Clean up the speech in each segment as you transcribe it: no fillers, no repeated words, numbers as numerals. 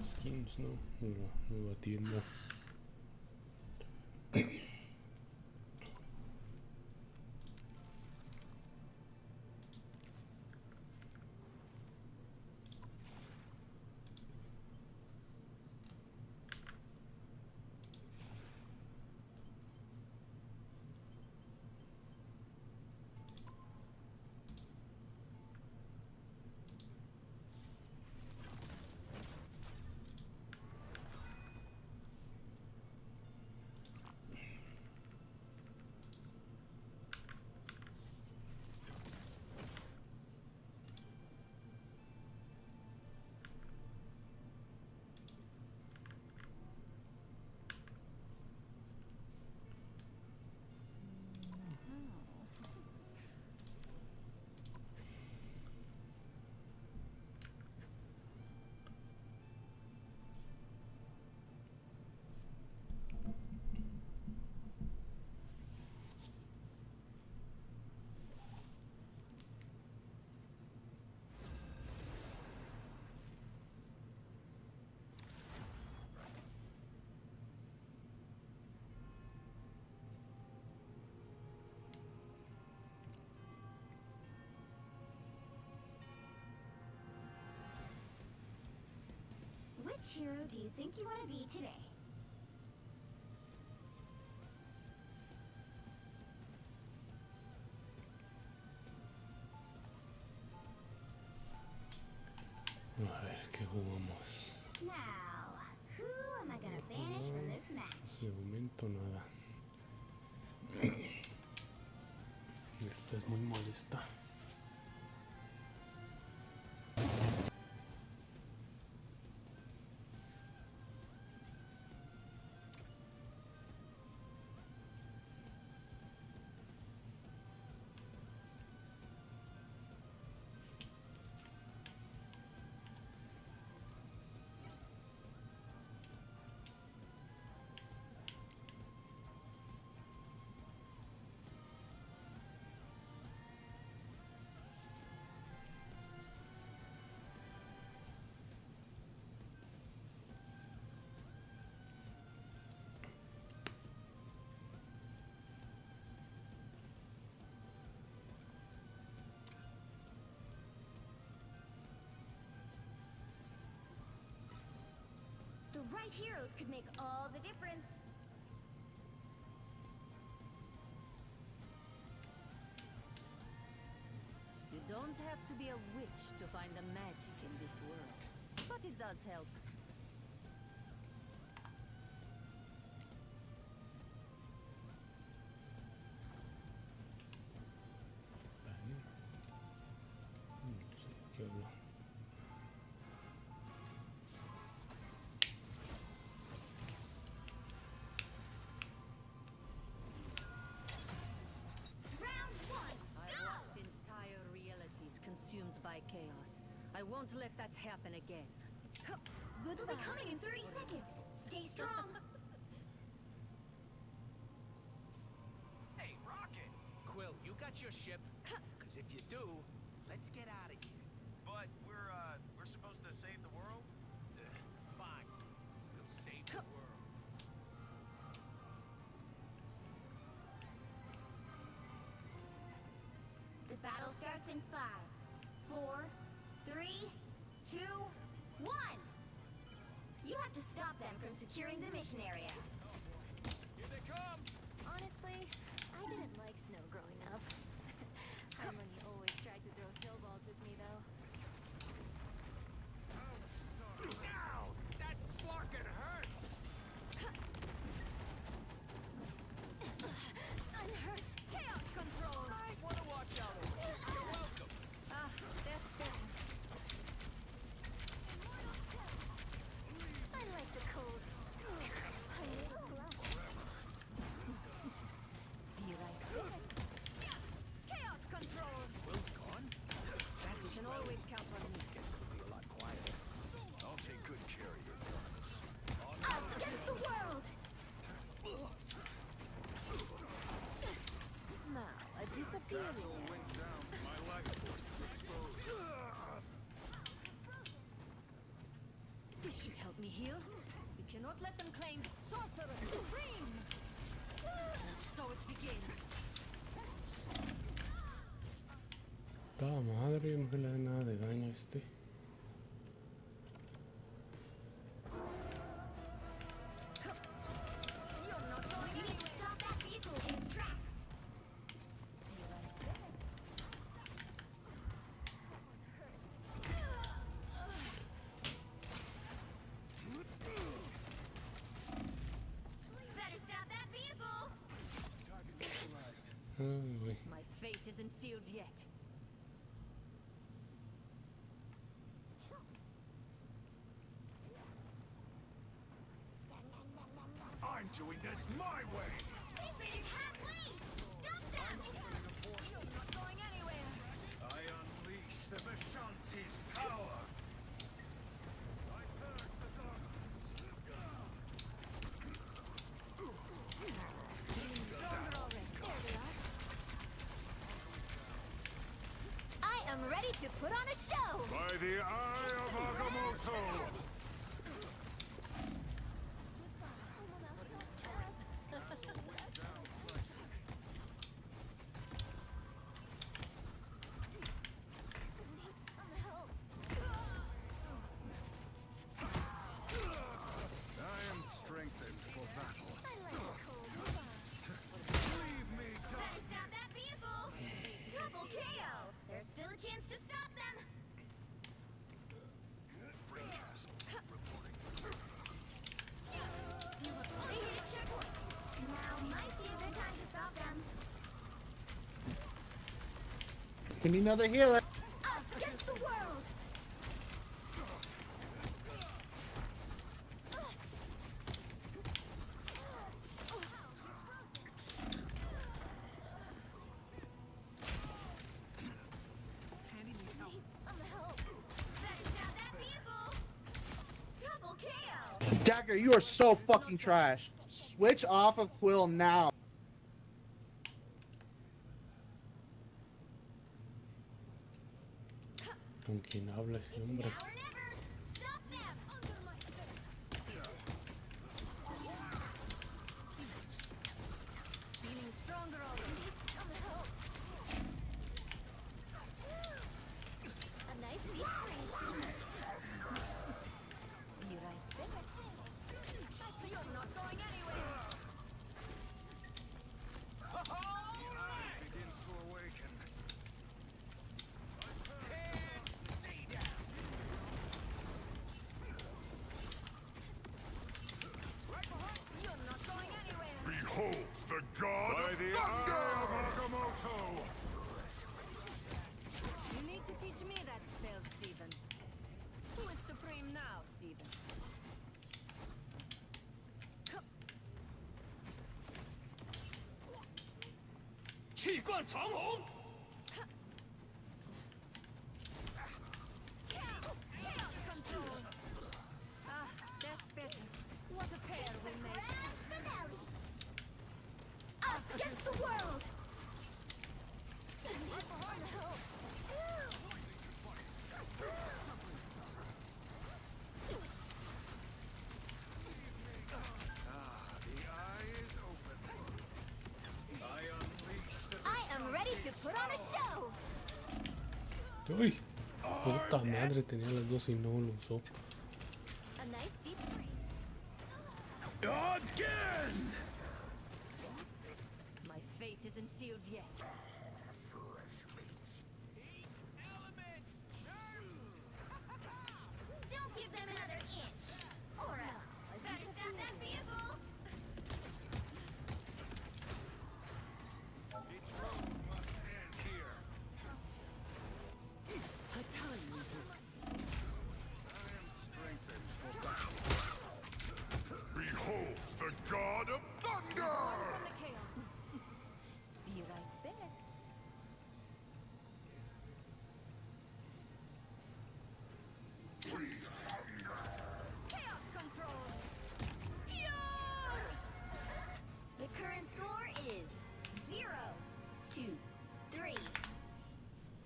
skins, ¿no? Nueva tienda. Which hero do you think you want to be today? A ver, ¿qué jugamos? Now, who am I gonna banish from this match? De momento nada. Esta es muy molesta. The right heroes could make all the difference. You don't have to be a witch to find the magic in this world, but it does help. No sé de qué hablo. Round one, I go! watched entire realities consumed by chaos. I won't let that happen again. They'll be coming in 30 seconds. Stay strong. Hey, Rocket! Quill, you got your ship? Because if you do, let's get out of here. But we're supposed to save the world? Fine. We'll save the world. The battle starts in 5, 4, 3, 2, 1. You have to stop them from securing the mission area. Here they come! Honestly, I didn't like snow growing up. Harmony always tried to throw snowballs with me, though. Ow! That fucking hurt! Unhurt! Chaos control! I want to watch out. You're welcome. Ah, that's better. I like the cold. not let them claim Sorcerer Supreme! And so it begins. ¡Ta madre! No se le da nada de daño a este. You're not going You need to stop that vehicle in its tracks. Better stop that vehicle. Ay, güey. My fate isn't sealed yet. I'm doing this my way. They made it halfway. Stop them. You're not going anywhere. I unleash the Vishanti's power. I purge the Feeling stronger already. There we are. I am ready to put on a show. By the eye of Agamotto. I am strengthened for battle. Leave me, Better stop that vehicle. Double KO. There's still a chance to stop them. They hit a checkpoint. Now might be a good time to stop them. Give me another healer. Us against the world. Better stop that vehicle. Double KO. Dagger, you are so fucking trash. Switch off of Quill now. ¿Con quién habla ese It's hombre? now or never. Stop them. Under my Feeling stronger already. A nice deep freeze. Be right back. You're not going anywhere. begins to awaken. You're not going anywhere. Beholds the god by the eye of Agamotto. You need to teach me that spell, Stephen. Who is supreme now, Stephen? 气贯长虹。 Chaos control. Ah, that's better. What a pair we made. finale. Us against the world. The eye is open. I unleash the I am ready to put on a show. ¡Uy! Puta madre, tenía las dos y no lo usó. A nice deep freeze. again. My fate isn't sealed yet. Don't give them another inch. Or else. Better stop that vehicle. Its road must end here. A time books. I am strengthened for battle. Beholds the god of thunder! From the chaos. Be right back. Chaos control. Pure! The current score is 0-3.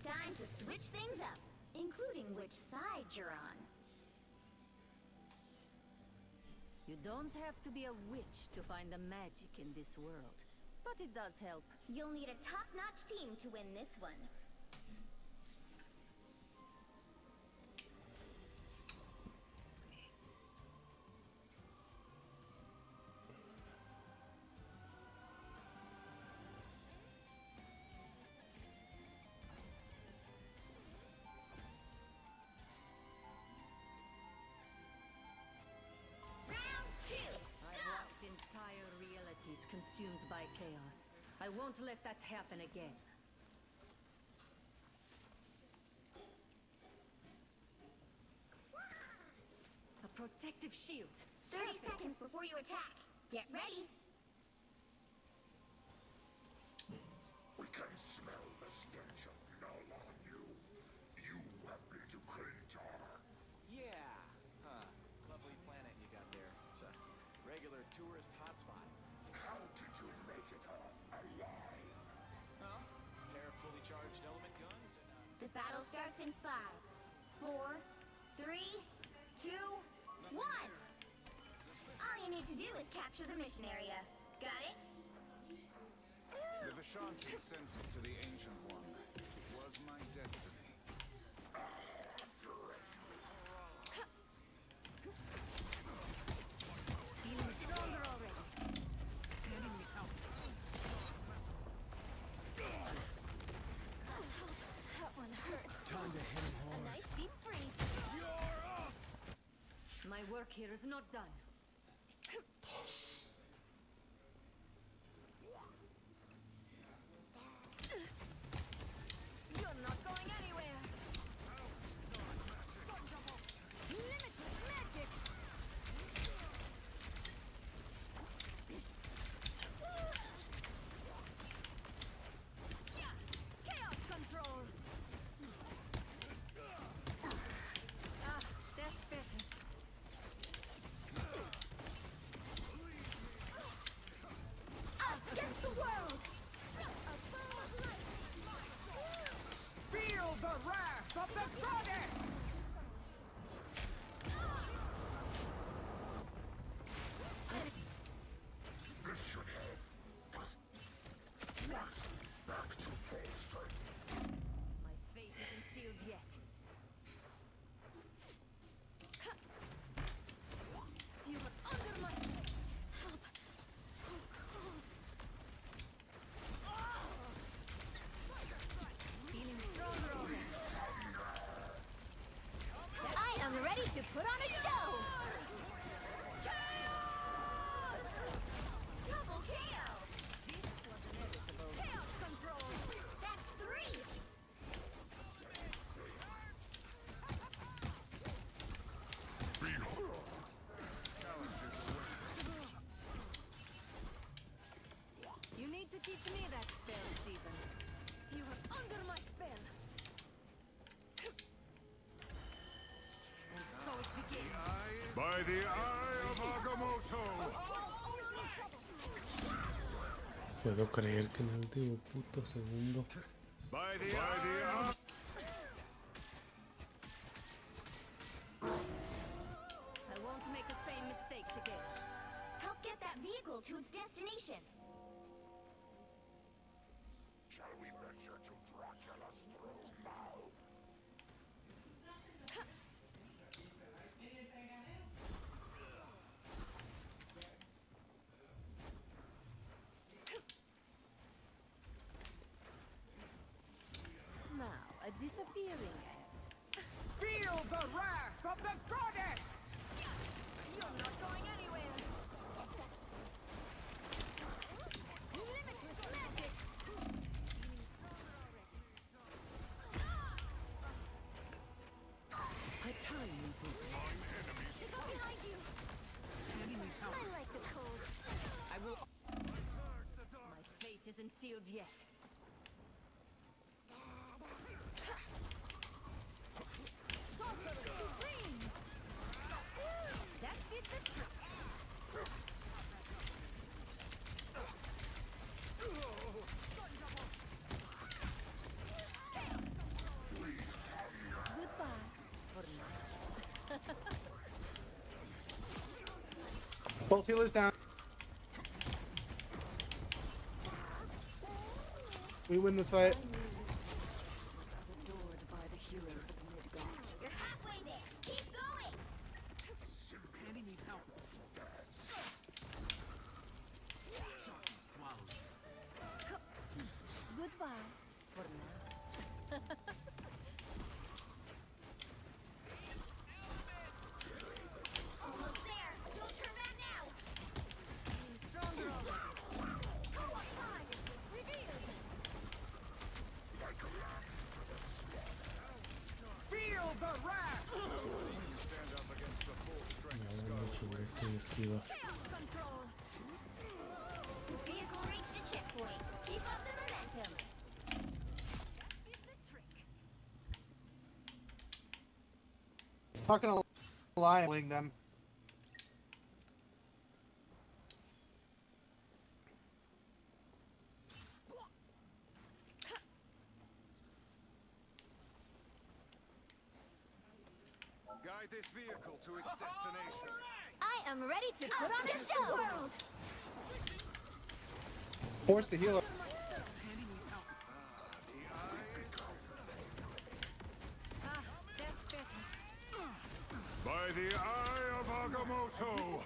Time to switch things up, including which side you're on. You don't have to be a witch to find the magic in this world, but it does help. You'll need a top-notch team to win this one. Round 2. I've watched entire realities consumed by chaos. I won't let that happen again. A protective shield. 30 seconds before you attack. Get ready. We can smell the stench of null on you. You have been to Kratar. Yeah. Huh. Lovely planet you got there. It's a regular tourist hotspot. How did you make it off alive? Huh? Pair of fully charged element guns and The battle starts in 5, 4, 3, 2, 1. All you need to do is capture the mission area. Got it? The Vishanti sent me to the Ancient One. It was my destiny. Feeling stronger already. That one hurts. Time to hit him A hard. nice deep freeze. My work here is not done. You're not going anywhere. Limitless magic. Yeah, chaos control. Ah, that's better. Us against the world! Feel the wrath of the goddess! This should have back to full strength. My fate isn't sealed yet. You are under my Help. So cold. feeling stronger already. I am ready to put on a show! Double KO! This was inevitable. Chaos control. That's 3! Challenges await. You need to teach me that spell, Stephen. You are under my spell. And so it begins. By the eye of Agamotto! Puedo creer que en el último puto segundo. By the eye. I won't make the same mistakes again. Help get that vehicle to its destination. Shall we venture to Dracula's throne now? Now, a disappearing hand. Feel the wrath of the goddess! You're not going anywhere. Limitless magic. Feeling stronger already. They go behind you. I like the cold. I will. My fate isn't sealed yet. Sorcerer Supreme! That did the trick. Goodbye for now. Both healers down. We win this fight. Adored by the heroes of Midgard. You're halfway there. Keep going. Tandy needs help. Chucky swallows. Goodbye for now. Almost there. Don't turn back now. Being stronger already. Co-op time. Revealed. Feel the wrath! Stand up against a full-strength Ya skull. no chingues con esquivas. Chaos control. The vehicle reached a checkpoint. Keep up the momentum. Did the trick. Not gonna lie, I'm killing them. Guide this vehicle to its destination. I am ready to put on a show. World. Force the healer. Tandy needs help. The eye Ah, that's better. by the eye of Agamotto.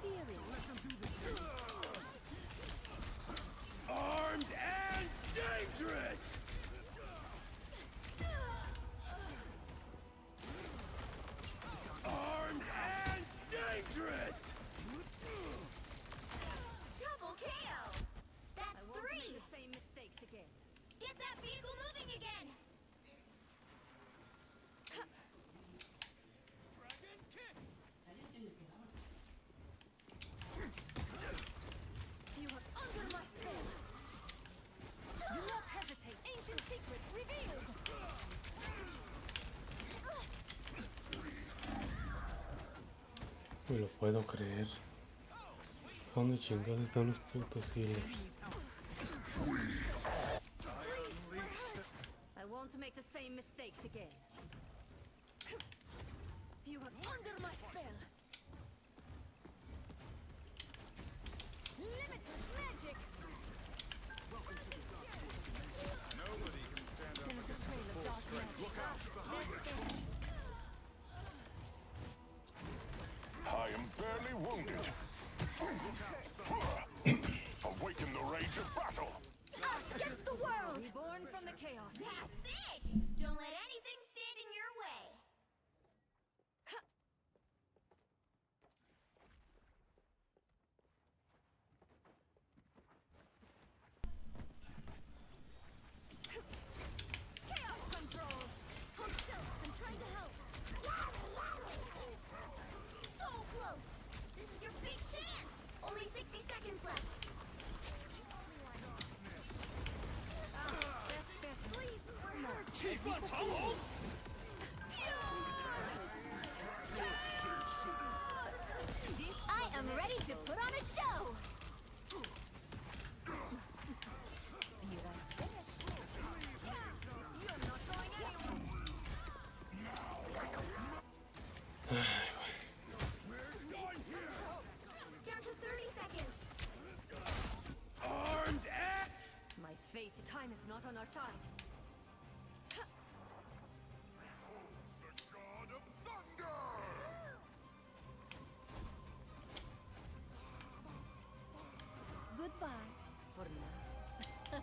Armed and dangerous! Armed and dangerous! Double KO. That's I won't make 3. the same mistakes again. Get that vehicle moving again. Dragon kick! You are under my spell. Do not hesitate. Ancient secrets revealed. No lo puedo creer. ¿Dónde chingados están los putos healers? I won't make the same mistakes again. You are under my spell. Limitless magic. Nobody can stand up There is a against trail the of dark full-strength. magic. Look out behind us. I am barely wounded. Awaken the rage of battle. Us against the world. Reborn from the chaos. That's it. Don't let anything stand in your way. Chaos control. Hold still. I'm trying to help. So close. This is your big chance. Only 60 seconds left. Ah, that's better. Please, we're hurt. Keep on, Tom! I am ready to put on a show. You're not going anywhere. Down to 30 seconds. Armed and... My fate. Time is not on our side. God of Thunder! Goodbye for now.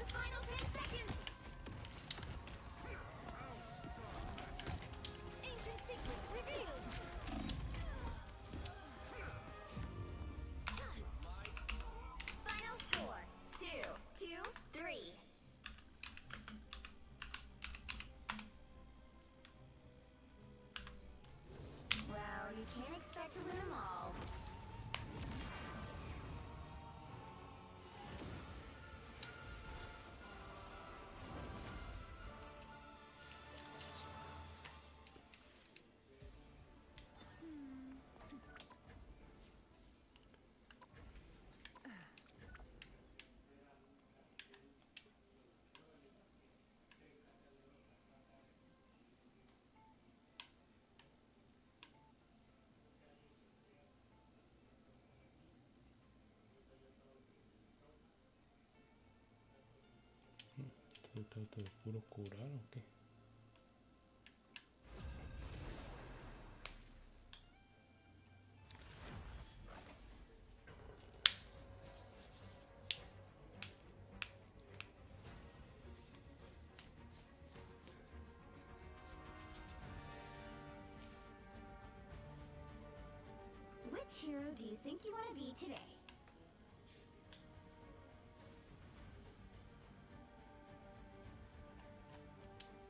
Final 10 seconds. Ancient secrets revealed. ¿Qué trata de puro curar o qué? Which hero do you think you want to be today?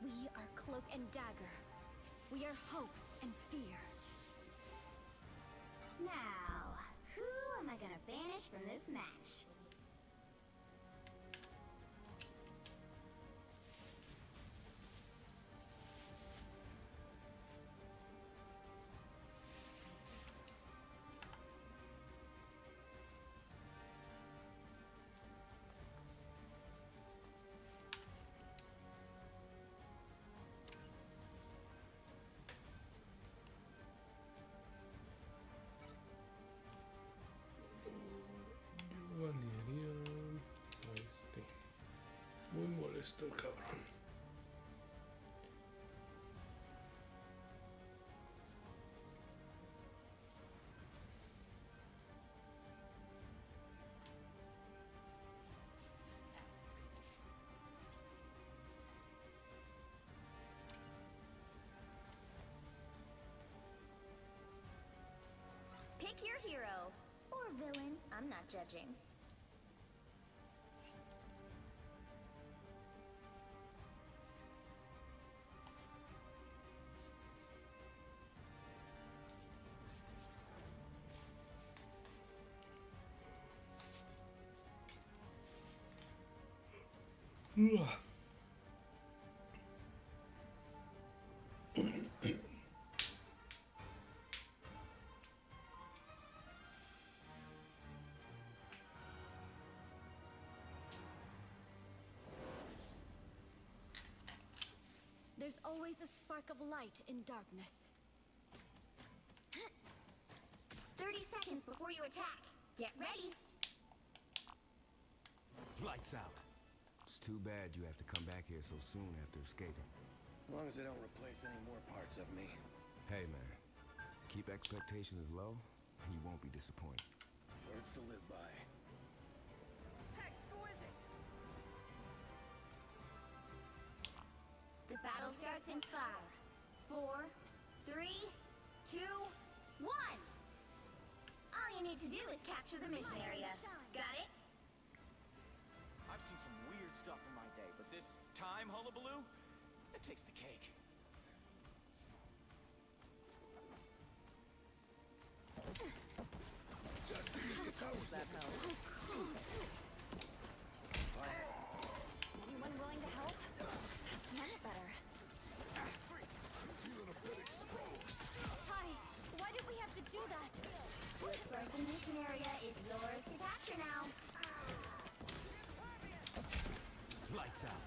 We are Cloak and Dagger. We are hope and fear. Now, who am I gonna banish from this match? Yo alinearía a este. Muy molesto el cabrón. Pick your hero. Or villain, I'm not judging. There's always a spark of light in darkness. 30 seconds before you attack. Get ready. Lights out. It's too bad you have to come back here so soon after escaping. As long as they don't replace any more parts of me. Hey, man. Keep expectations low, and you won't be disappointed. Words to live by. Exquisite! The battle starts in 5, 4, 3, 2, 1. All you need to do is capture the mission area. Got it? I've seen some weird stuff in my day, but this time hullabaloo, it takes the cake. Just use the toast. That helps. Anyone willing to help? That's much better. Feeling a bit exposed. Ty, why did we have to do that? Looks like the mission area is yours to capture now. Lights out.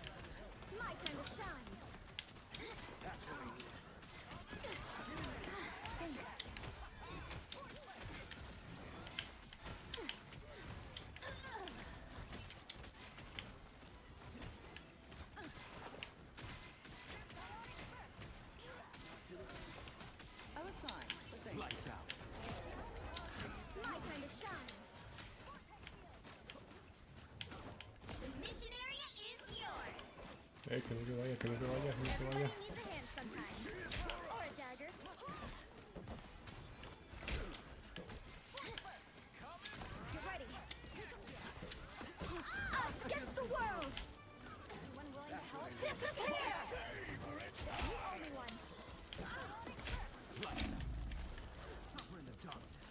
My time to shine. That's what we need. Thanks. I was fine, but thank you. Lights out. My time to shine. The mission area is yours. Que no se vaya, que no se vaya, que no se vaya. Everybody needs a hand sometimes. Or a dagger. Get ready. Us against the world! Anyone willing to help? Disappear! The only one. Lights out. Suffer in the darkness.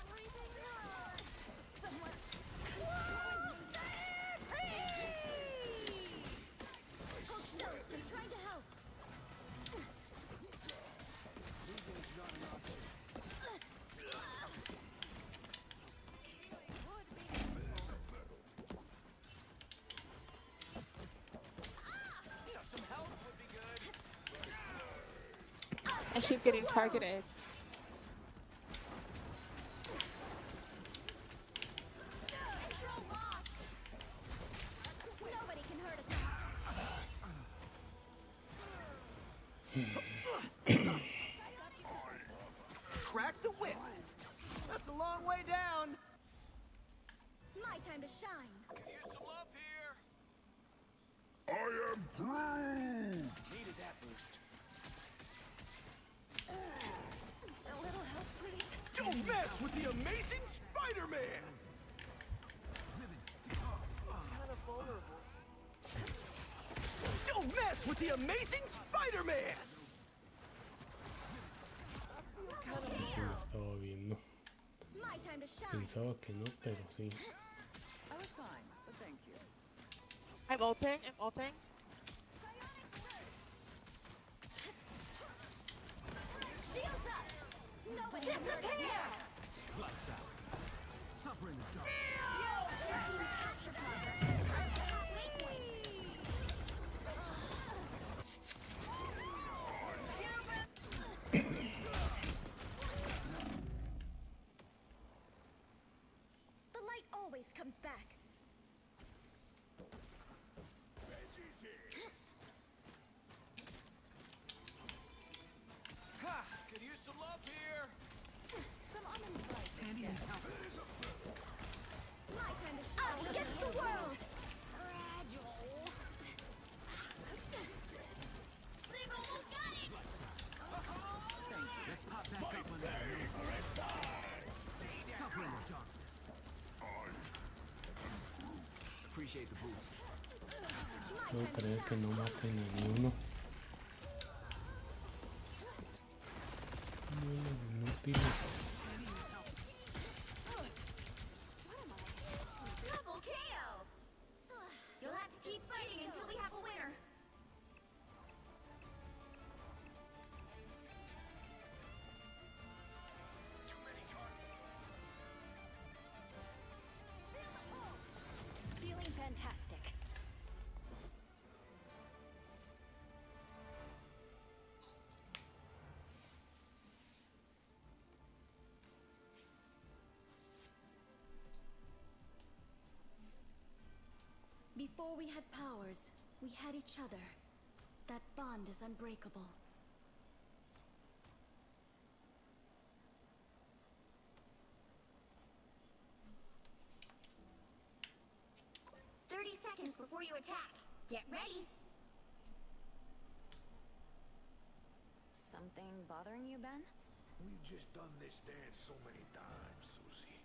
Everything hurts. Someone. Whoa! Hold still. I'm trying to help. Losing is not an option. You know, some help would be good. I keep getting targeted. Control lost. Crack the whip. That's a long way down. My time to shine. Could use some love here. I am Groot! Needed that boost. A little help, please. Don't mess with the amazing Spider-Man! Kind of vulnerable. Don't mess with the amazing Spider-Man! Sí, lo estaba viendo. My time to shine. Pensaba que no, pero sí. I was fine, but thank you. I'm ulting. I'm ulting. Shields up. Nobody disappear. Lights out. Suffer in the dark. Your team's capture progress has passed the halfway point. The light always comes back. Ha! Could use some love here. Some almond light. Tandy needs help. My time to shine. Us against the world. Fragile. They've almost got it. Let's pop back up on that. Suffer in the darkness. Appreciate the boost. Puedo creer que no maten a ni uno. No, inútiles. Double KO. You'll have to keep fighting until we have a winner. Feeling fantastic. Before we had powers, we had each other. That bond is unbreakable. Seconds before you attack. Get ready. Something bothering you, Ben? We've just done this dance so many times, Susie.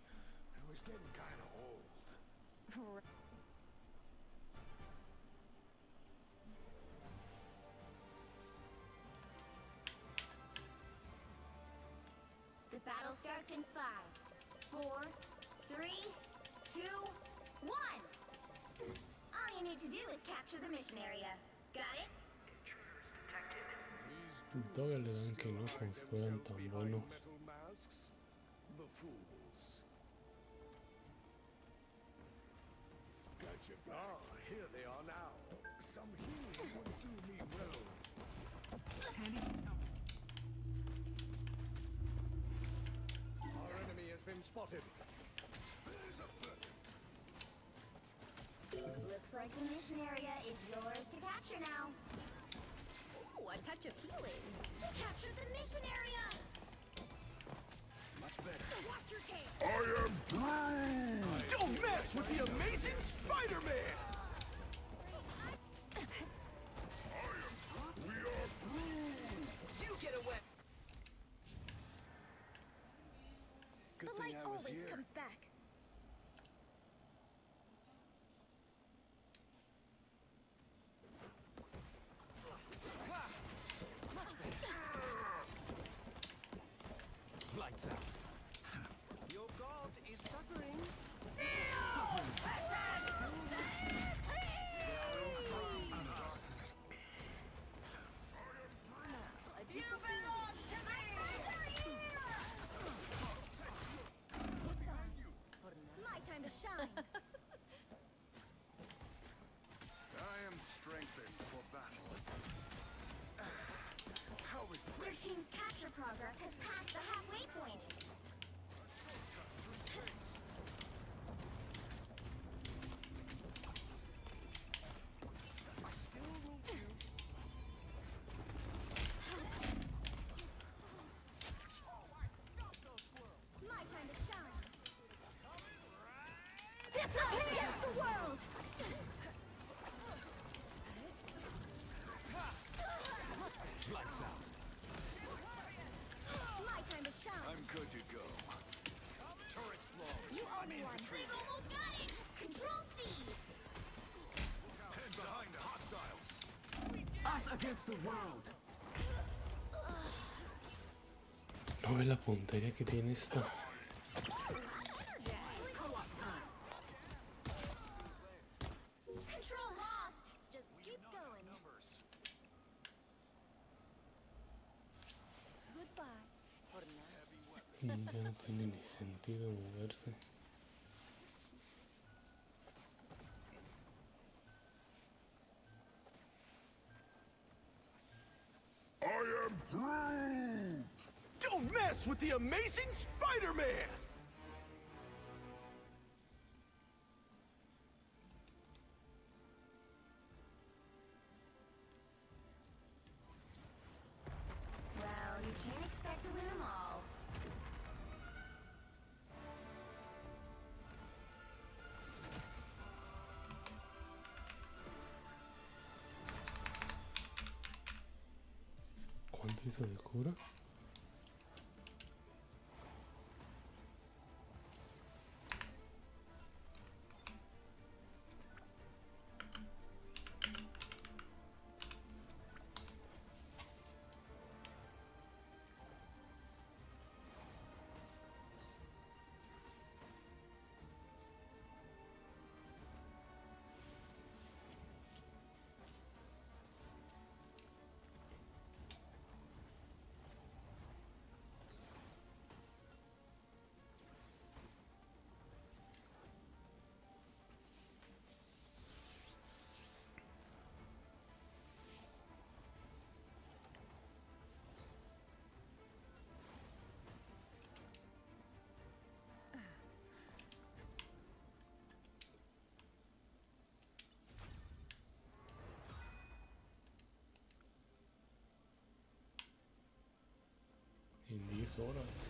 It was getting kind of old. The battle starts in 5, 4, 3, 2, 1. All you need to do is capture the mission area. Got it? Todavía le dan que no, como si fueran tan buenos. Metal masks? The fools. Gotcha. Ah, here they are now. Some healing would do me well. Tandy needs help. Our enemy has been spotted. Looks like the mission area is yours to capture now. Ooh, a touch of healing. Capture the mission area! Much better. Watch your tail. I am Groot! Don't mess with the amazing Spider-Man! We are Groot! You get away! Good The thing light I was always here. comes back. Lights out. Your god is suffering. You belong to me! My time to shine. I am strengthened for battle. How Your refreshing. team's capture progress has passed the halfway point. against the world. No ve la puntería que tiene esta. Control lost. Just keep going. Goodbye. For now. Ya no tiene ni sentido moverse. I am Groot! Don't mess with the amazing Spider-Man! Well, you can't expect to win them all. ¿Cuánto hizo de cura? En 10 horas.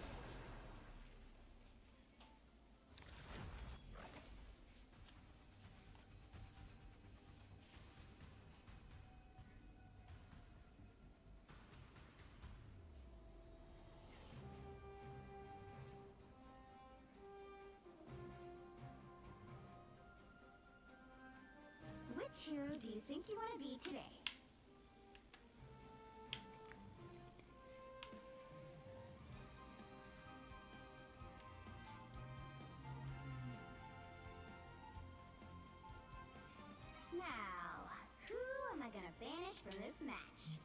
Which hero do you think you want to be today? Now, who am I gonna banish from this match?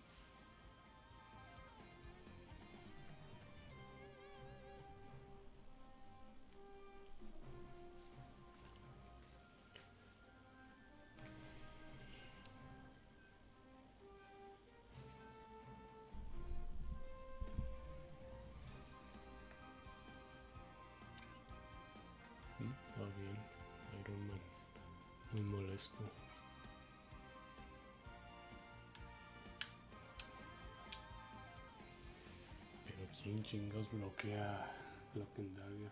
Está bien, Iron Man. Muy molesto. Pero quién chingados bloquea Daga.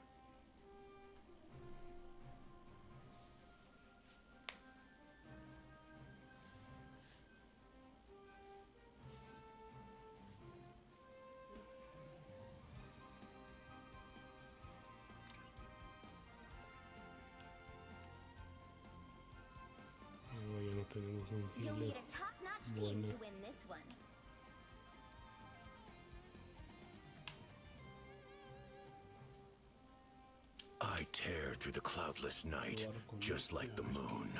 Ya no tenemos un You'll healer. need a top-notch team Bueno. to win this one. I tear through the cloudless night, just like the moon.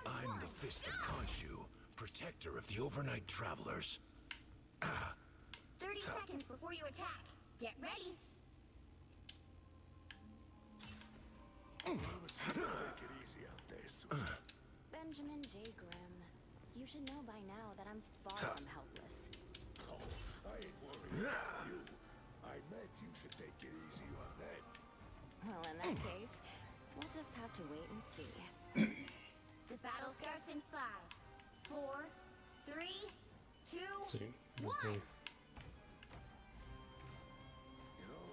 I'm the Fist of Khonshu, protector of the overnight travelers. 30 seconds before you attack. Get ready. Take it easy out there, Susan. Benjamin J. Grimm, you should know by now that I'm far from helpless. Oh, I ain't worried about you. I meant you should take it easy on them. Well, in that case, we'll just have to wait and see. The battle starts in 5, 4, 3, 2, Sí, 1. ok. You know,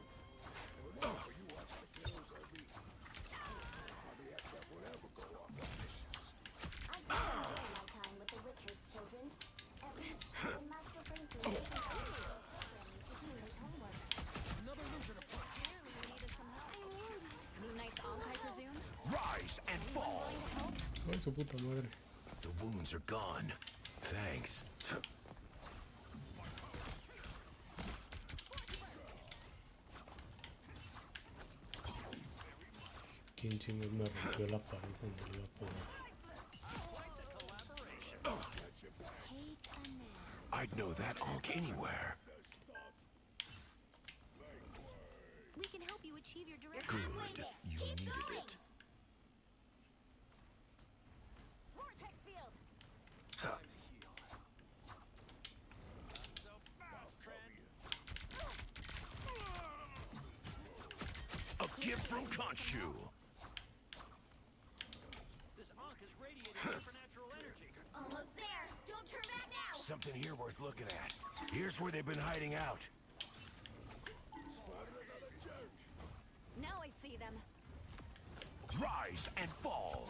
su puta madre. The wounds are gone. Thanks. ¿Quién chingos me rompió la pared cuando iba a poner? I'd know that onk anywhere. We can help you achieve your direct. Good. You needed it. Vortex field. Huh. A gift from Khonshu. This Ankh is radiating supernatural energy. Almost there. Don't turn back now. Something here worth looking at. Here's where they've been hiding out. Now I see them. Rise and fall.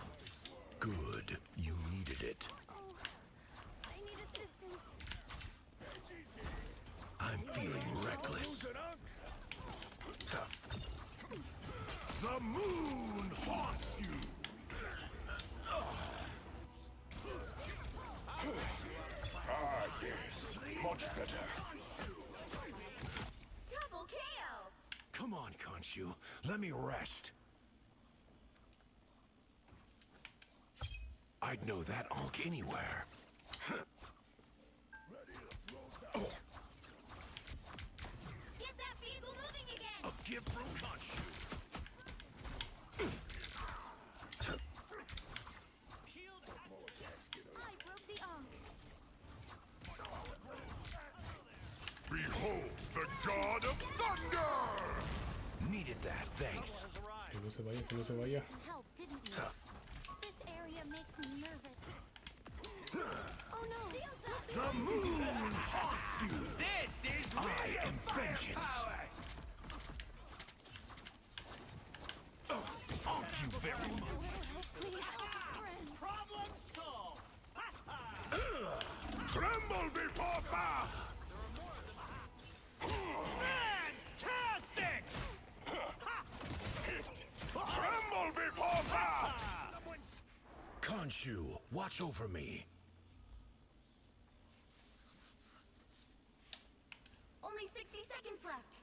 Good. You needed it. Oh, I need assistance. I'm feeling reckless. The moon haunts you. Ah, yes. Much better. Double KO. Come on, Khonshu. Let me rest. I'd know that onk anywhere. Get that vehicle moving again. A gift from Khonshu. I broke the Ankh. Behold the god of thunder! Needed that, thanks. Que no se vaya, que no se vaya. Some help, didn't you? This area makes me nervous. Oh no! Shields up! The moon haunts you. This is I am vengeance. Onk you very much. Please, Problem solved. Tremble before fast! Fantastic! Tremble before fast! Khonshu, watch over me. Only 60 seconds left.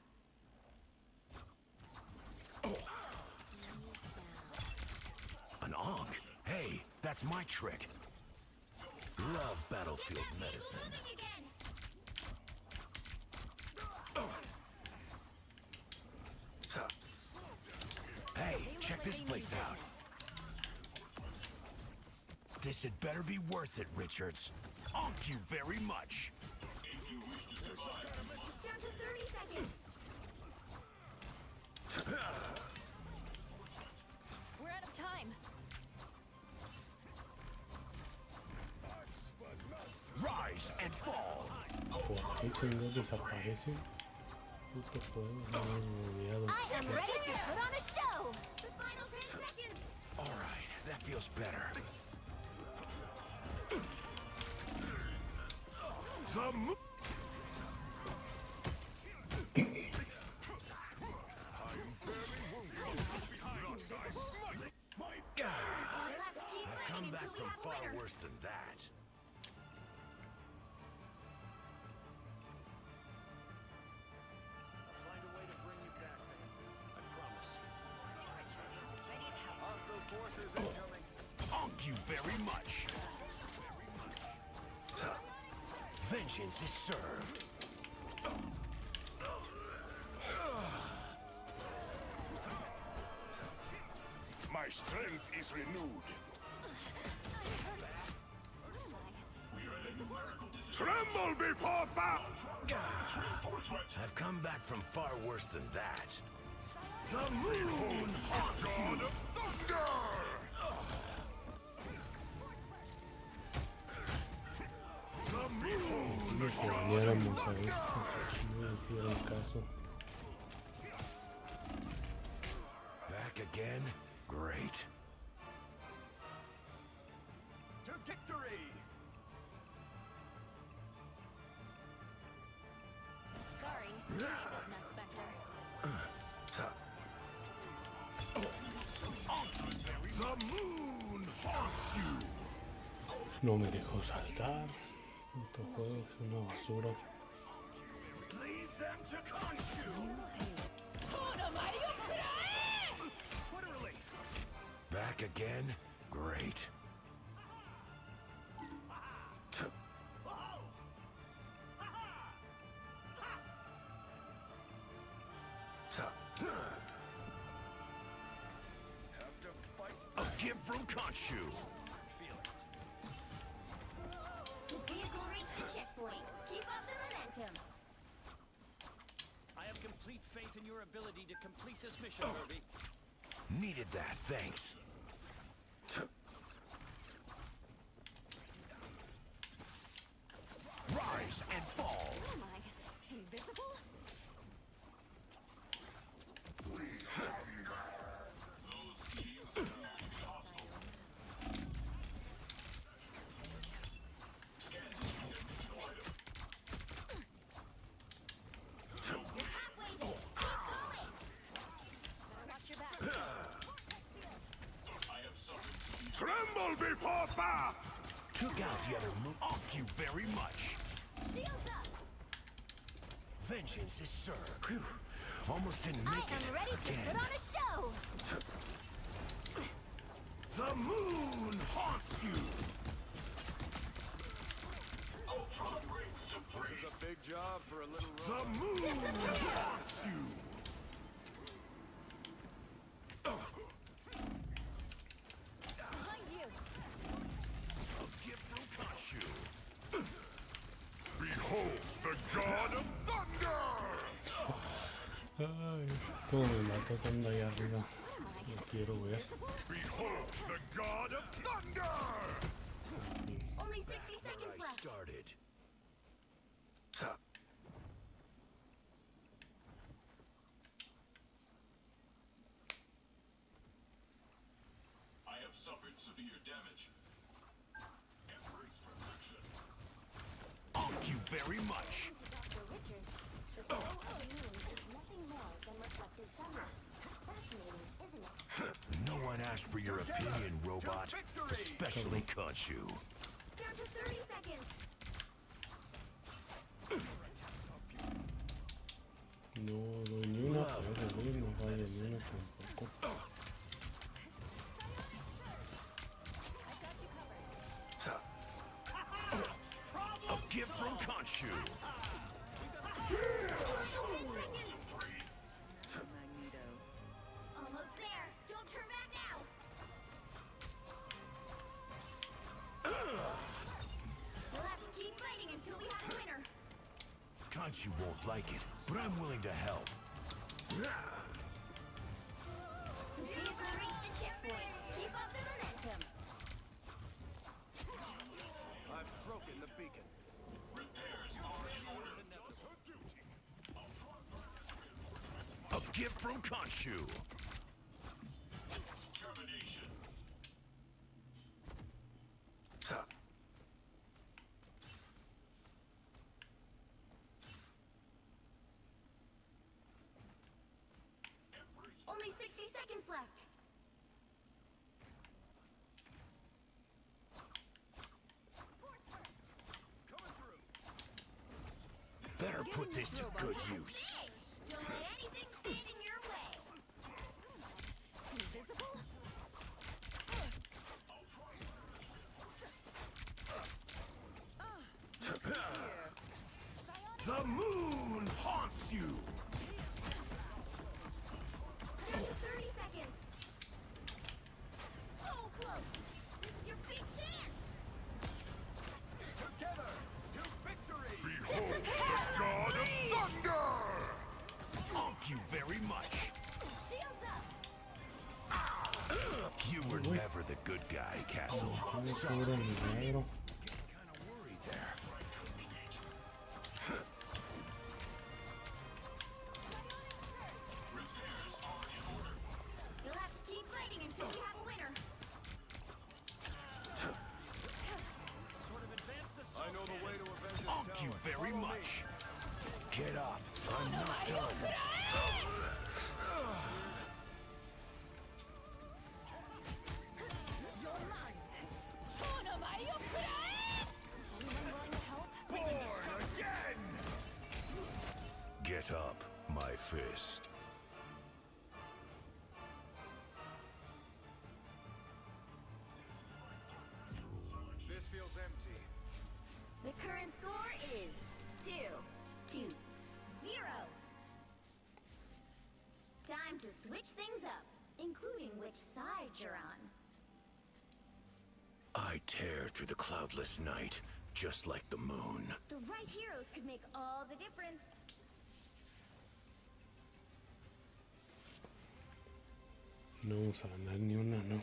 An onk? Hey, that's my trick. Love battlefield medicine. Moving again. Hey, check this place out. This had better be worth it, Richards. Onk you very much. Down to 30 seconds. we're out of time. Rise and fall. ¿Por qué chingos desaparecen? Puto juego, no me he olvidado. I am ready to put on a show. The final 10 seconds. All right, that feels better. The mo- You'll have to keep I've come fighting back until we from have a far winner. worse than that. I'll find a way to bring you back there. I promise. Hostile forces incoming. Onk you very much. Vengeance is served. My strength is renewed. Tremble before fast! I've come back from far worse than that. The moon haunts god of thunder! The moon No que baneáramos a esto. No le hicieron caso. Back again? Great. To victory! Sorry, you made this mess, Spectre. The moon haunts you! No me dejó saltar. Este juego es una basura. Leave them to Khonshu. What a relief. Back again? Great. A gift from Khonshu. The vehicle reached the checkpoint. Keep up the momentum. I have complete faith in your ability to complete this mission, Ruby. Needed that, thanks. Rise and fall. What am I? Invisible? You're halfway there. Keep going. Watch your back. Tremble before fast! Took out the other move. Thank you very much. Shields up. Vengeance is served. Whew. Almost didn't I make it. am ready to again. put on a show. The moon haunts you. This is a big job for a little The moon haunts you. Behind you. A gift from Khonshu. Behold the god of thunder! Ay, cómo me mata cuando ahí arriba. No quiero ver. Behold the god of thunder! Only 60 seconds I left. started. I have suffered severe damage. Embrace protection. Thank you very much. Dr. Richards, the glow of the moon is nothing more than reflected sunlight. Fascinating, isn't it? No one asked for your opinion, robot. Especially Khonshu. Down to 30 seconds. No doy ni una, pero no falla ni una tampoco. A gift from Khonshu. Almost there. Don't turn back now. We'll have to keep fighting until we have a winner. Khonshu won't like it, but I'm willing to help. The vehicle reached a checkpoint. Keep up the momentum. I've broken the beacon. Repairs are in order. A gift from Khonshu. Termination. Only 60 seconds left. Better put this to good use. Hey, don't let anything stand in your way. Invisible? The moon haunts you. Down to 30 seconds. So close. This is your big chance. Together to victory! Behold the god of thunder! Thank you very much. Shields up. You were never the good guy, Castle. Tiene puro milagro. Kind of worried there. You'll have to keep fighting until we have a winner. Sort of advance the I know the way to avenge this Thank you tower. very Follow me. much. Get up. I'm not done. You're mine. Sono Mario Cry! Let up my fist. This feels empty. The current score is 2-0. Time to switch things up, including which side you're on. I tear through the cloudless night, just like the moon. The right heroes could make all the difference. No vamos a ganar ni una, ¿no?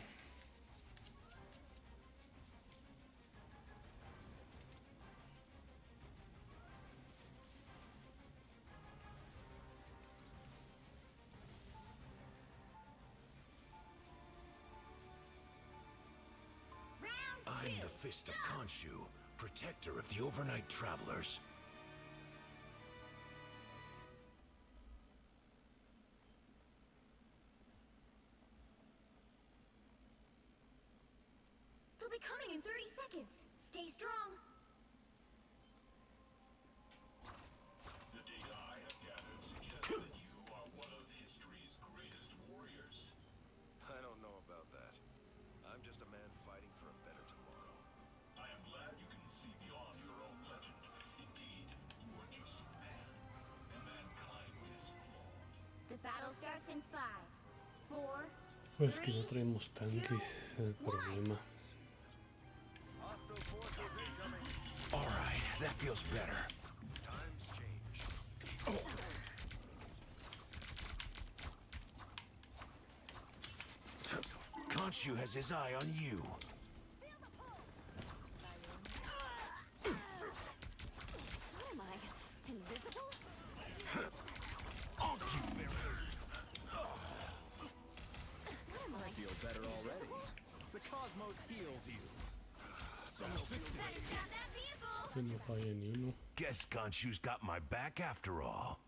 I'm the Fist of Khonshu, protector of the overnight travelers. They'll be coming in 30 seconds. Stay strong. The data I have gathered suggests that you are one of history's greatest warriors. I don't know about that. I'm just a man fighting for a better tomorrow. I am glad you can see beyond your own legend. Indeed, you are just a man, and mankind is flawed. The battle starts in 5, 4, Pues que no traemos tanques, es el problema. Hostile forces incoming. All right, that feels better. Times change. Khonshu has his eye on you. What am I? Invisible? What am I? Feel better already. The cosmos heals you. Better stop that vehicle! Este no falla ni uno. Guess Khonshu's got my back after all.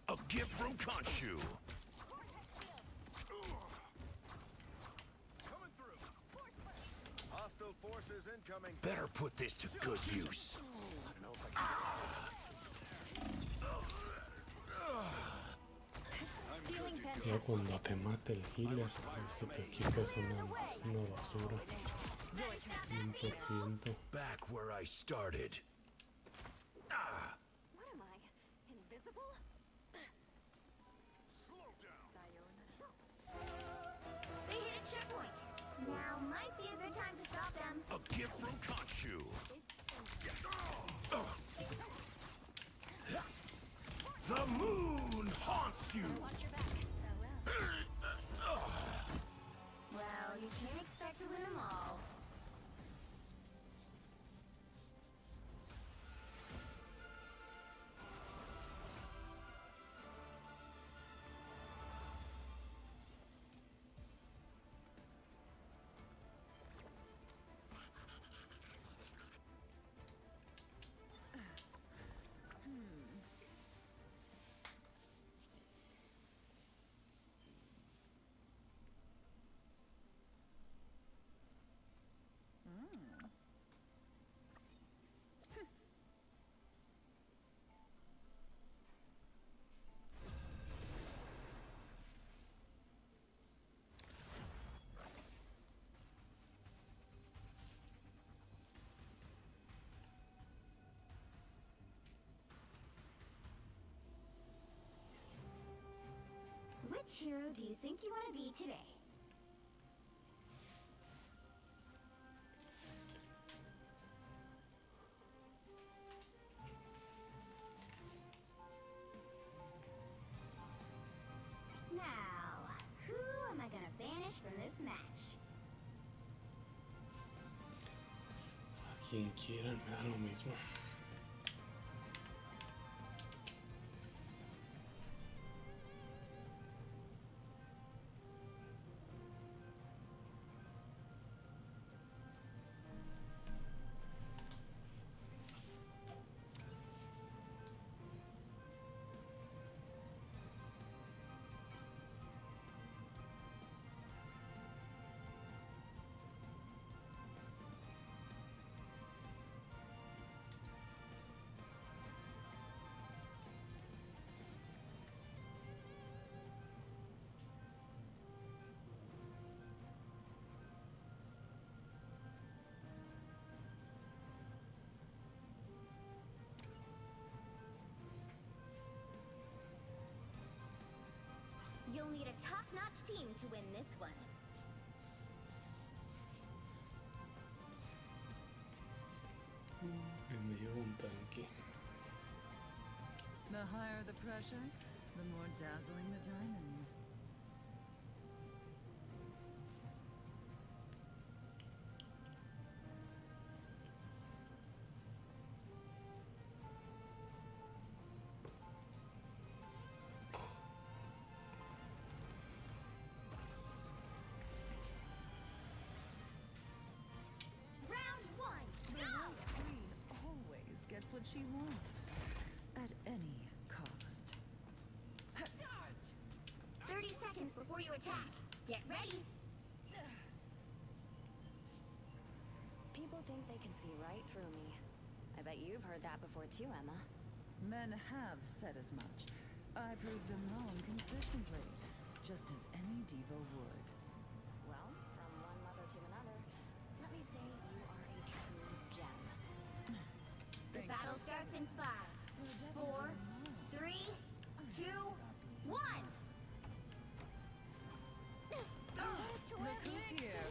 A gift from Khonshu. Coming through. Hostile forces incoming. Better put this to good use. Feeling Ya fantastic. cuando te mate el healer, este tu equipo es una basura. 100%. Back where I started. What am I? Invisible? They hit a checkpoint. Now might be a good time to stop them. A gift from Khonshu. The moon haunts you. Watch your back. Well, you can't expect to win them all. Which hero do you think you want to be today? Now, who am I gonna banish from this match? A quien quieran me da lo mismo. You'll need a top-notch team to win this one. Me llevo un tanque. The higher the pressure, the more dazzling the diamond. Round one, The go! White Queen always gets what she wants, at any cost. 30 seconds before you attack. Get ready. People think they can see right through me. I bet you've heard that before too, Emma. Men have said as much. I prove them wrong consistently, just as any diva would. Well, from one mother to another, let me say you are a true gem. The battle starts in 5, 4, 3, 2, 1. Look who's here.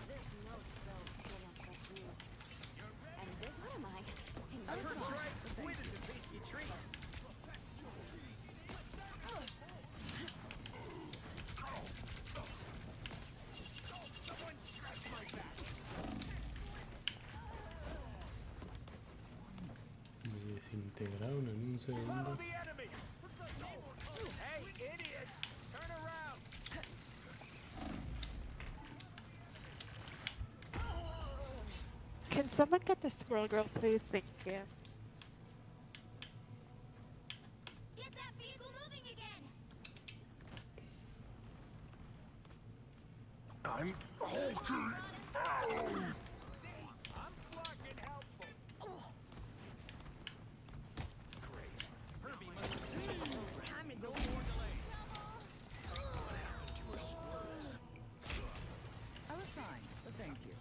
There's no spell big enough for you. And this, what am I? I've heard dried squid is a tasty treat. Someone scratch my back. Me desintegraron en un Follow segundo. the enemy. Hey, idiots! Turn around. Can someone get the squirrel girl, please? Thank you. Get that vehicle moving again. I'm halting. I'm fucking helpful. Great. Herbie must have time to go more delays. What happened to her squirrels? I was fine, but thank you.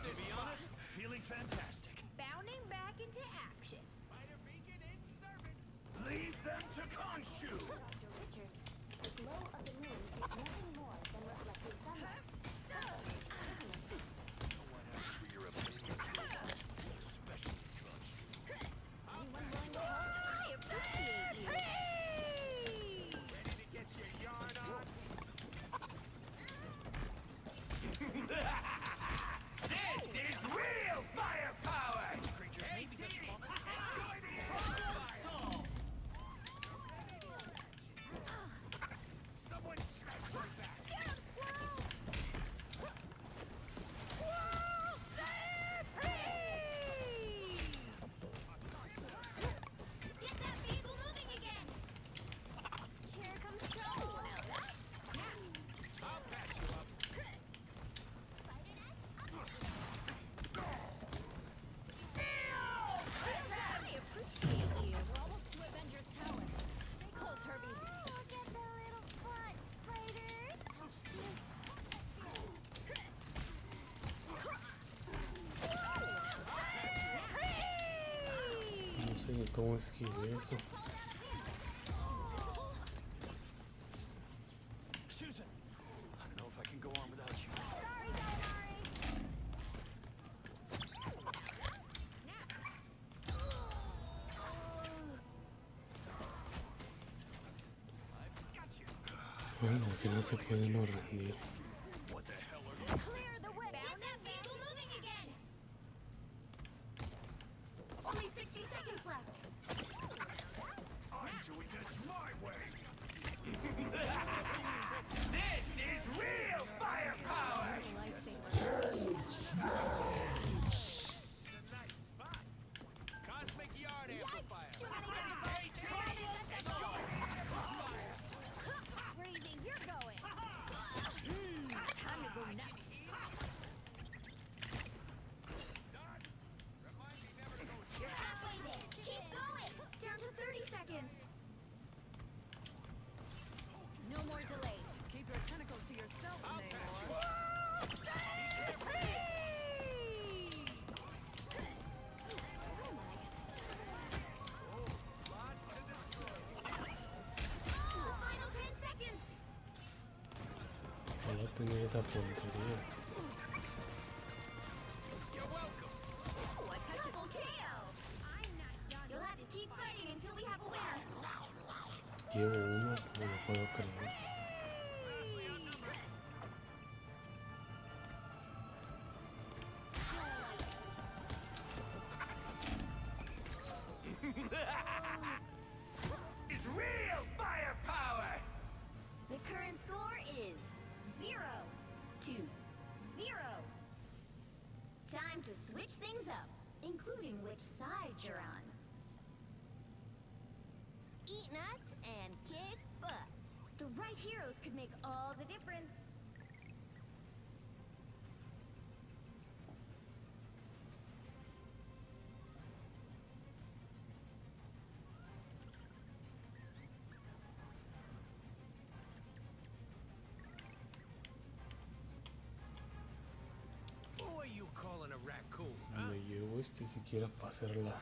To be honest, feeling fantastic. Bounding back into action. Spider beacon in service. Leave them to Khonshu. Dr. Richards, the glow of the moon is nothing more than reflected sunlight. Isn't it? No one asked for your opinion, especially Khonshu. Anyone willing to help? I appreciate you. Ready to get your yarn on? This is real firepower! Hey, Dee! Enjoy the fire! Someone scratch my back. Get him, squirrel! Squirrel, set free! Get that vehicle moving again. Here comes trouble. Now that's snap. I'll patch you up. I appreciate you. We're almost to Avengers Tower. Stay close, Herbie. Look at the little butt, Spider. No sé ni cómo esquivé eso. Susan, I don't know if I can go on without you. Sorry, Gallery. I've got you. Bueno, que no se puede no rendir. What the hell are you? Clear the way. Get that vehicle moving again. Only 60 seconds left. I'm doing this my way. This is real firepower! It's a nice spot. Cosmic yard amplifier. Hey, Dee! Enjoy the amplifier! Where do you think you're going? Time to go nuts. Done. Remind me never to go You're halfway there. Keep going. Down to 30 seconds. No more delays. esa puntería. Ooh, I cut you. Double KO. You'll have to keep fighting until we have a winner. Llevo uno, no lo puedo creer. Is real firepower! The current score is 0-0. Time to switch things up, including which side you're on. Eat nuts and kick butts. The right heroes could make all the difference. Who are you calling a raccoon, No huh? me llevo este siquiera para hacer el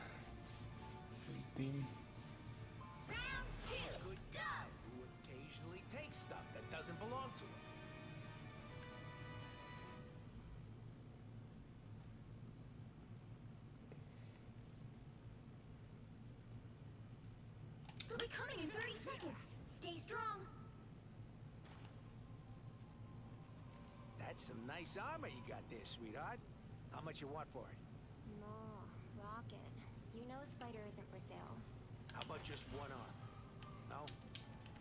team. Round 2, Good guy who occasionally takes stuff that doesn't belong to him. They'll be coming in 30 seconds. Stay strong. That's some nice armor you got there, sweetheart. How much you want for it? No, Rocket. You know Spider isn't for sale. How about just one arm? No?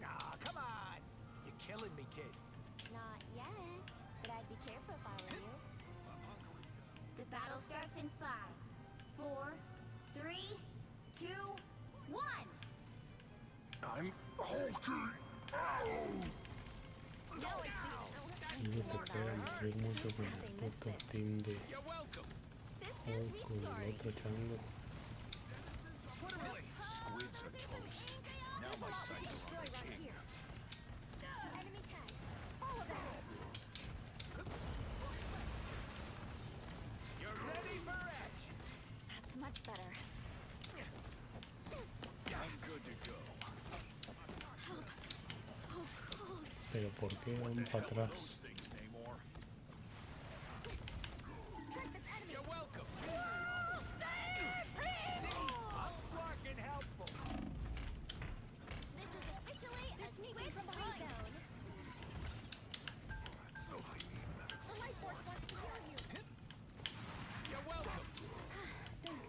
Ah, come on! You're killing me, kid. Not yet, but I'd be careful if I were you. The battle starts in 5, 4, 3, 2, 1. I'm hulking out! Digo que pega sufrir mucho con el puto team de You're welcome. Hulk con el otro chango. Squids are toast. Now my sights are on the king. Enemy tag. All of that. You're ready for action. That's much better. I'm good to go. So cold. Pero ¿por qué van para atrás? Those things, Namor. Track this enemy. You're welcome. Please. See? I'm fucking helpful. This is officially a sweet free zone. The life force wants to heal you. You're welcome. Thanks.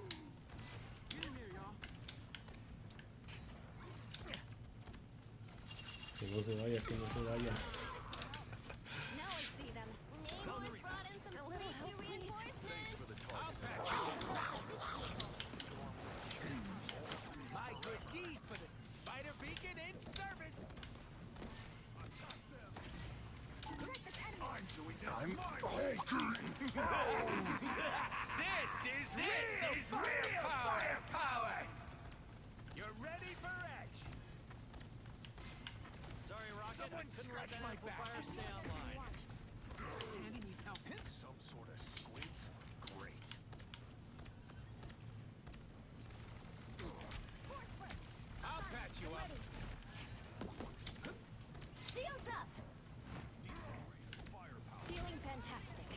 Que no se vaya, que no se vaya. Now I see them. Namor brought in some little help, reinforcements. Thanks for the I'll talk. patch you up. My good deed for the spider beacon in service. Track this enemy. I'm doing this I'm my way. hulking This is real firepower. You're ready for action. Sorry, Rocket. Someone I couldn't let scratch that my amplifier back. stay online. Danny needs help. Some sort of squids? Great. I'll patch you up. Shields up. Need some great firepower. Feeling fantastic.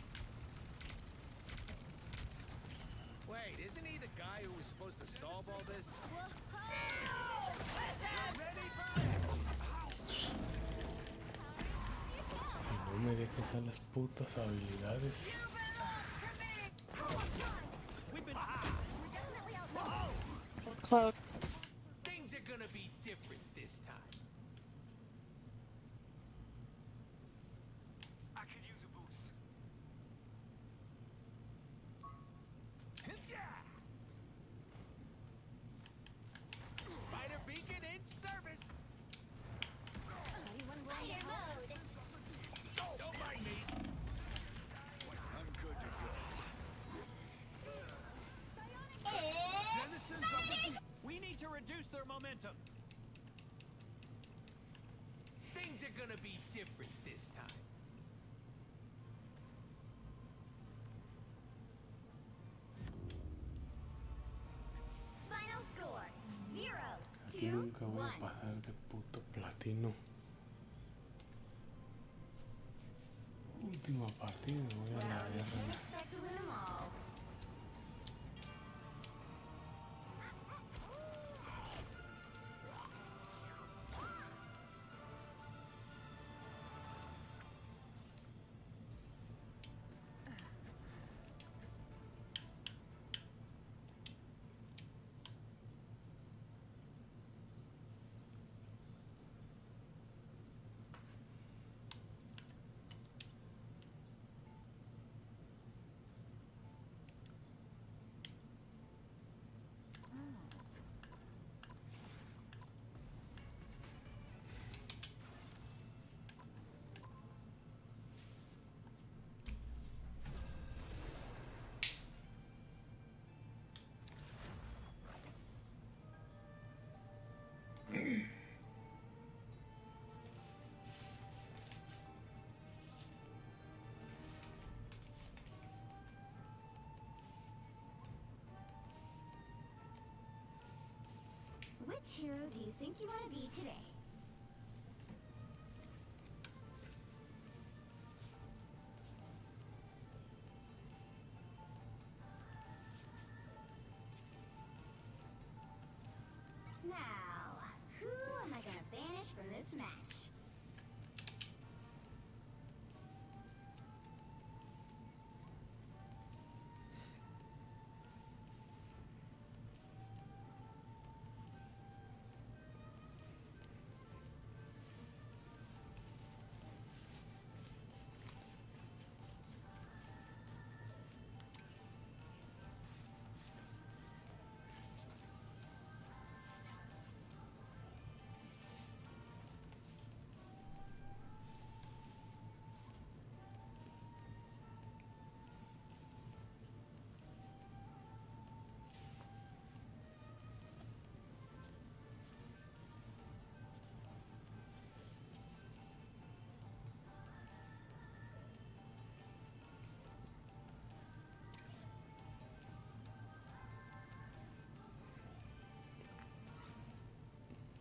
Wait, isn't he the guy who was supposed to solve all this? Ready for action. Y no me dejes a las putas habilidades. We've been Definitely outnumbered. Cloak. Things are gonna be different this time. I could use a boost. Yeah. Spider beacon in service. Anyone willing to help? Don't mind me. I'm good to go. We need to reduce their momentum. Things are gonna be different this time. Final score, 0 Aquí 2 nunca voy 1. a pasar de puto platino. última partida, voy a la Well, you guerra. can't expect to win them all. Which hero do you think you want to be today? Now, who am I gonna banish from this match?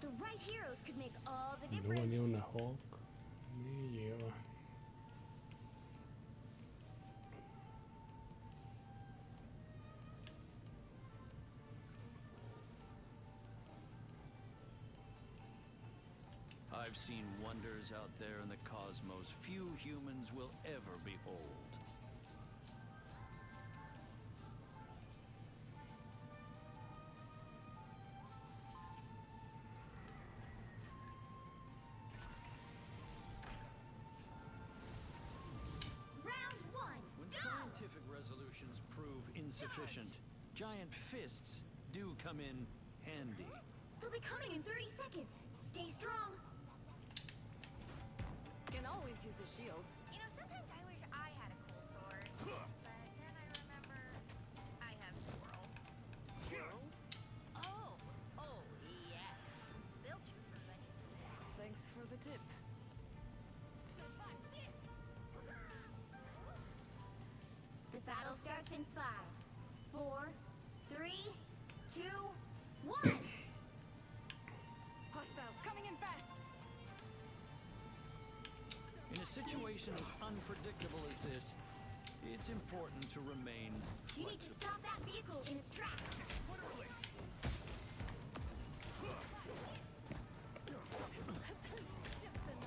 The right heroes could make all the No difference. ni una Hawk. Me lleva. I've seen wonders out there in the cosmos few humans will ever behold. Round one. When Go! scientific resolutions prove insufficient, giant fists do come in handy. They'll be coming in 30 seconds. Stay strong. Can always use a shield. You know, sometimes I wish I had a cool sword. But then I remember I have squirrels. Squirrels? Oh, yeah. They'll chew through anything. Thanks for the tip. Survive this. The battle starts in 5, 4, 3, 2, 1. Hostiles coming in fast. In a situation as unpredictable as this, it's important to remain You need to flexible. stop that vehicle in its tracks.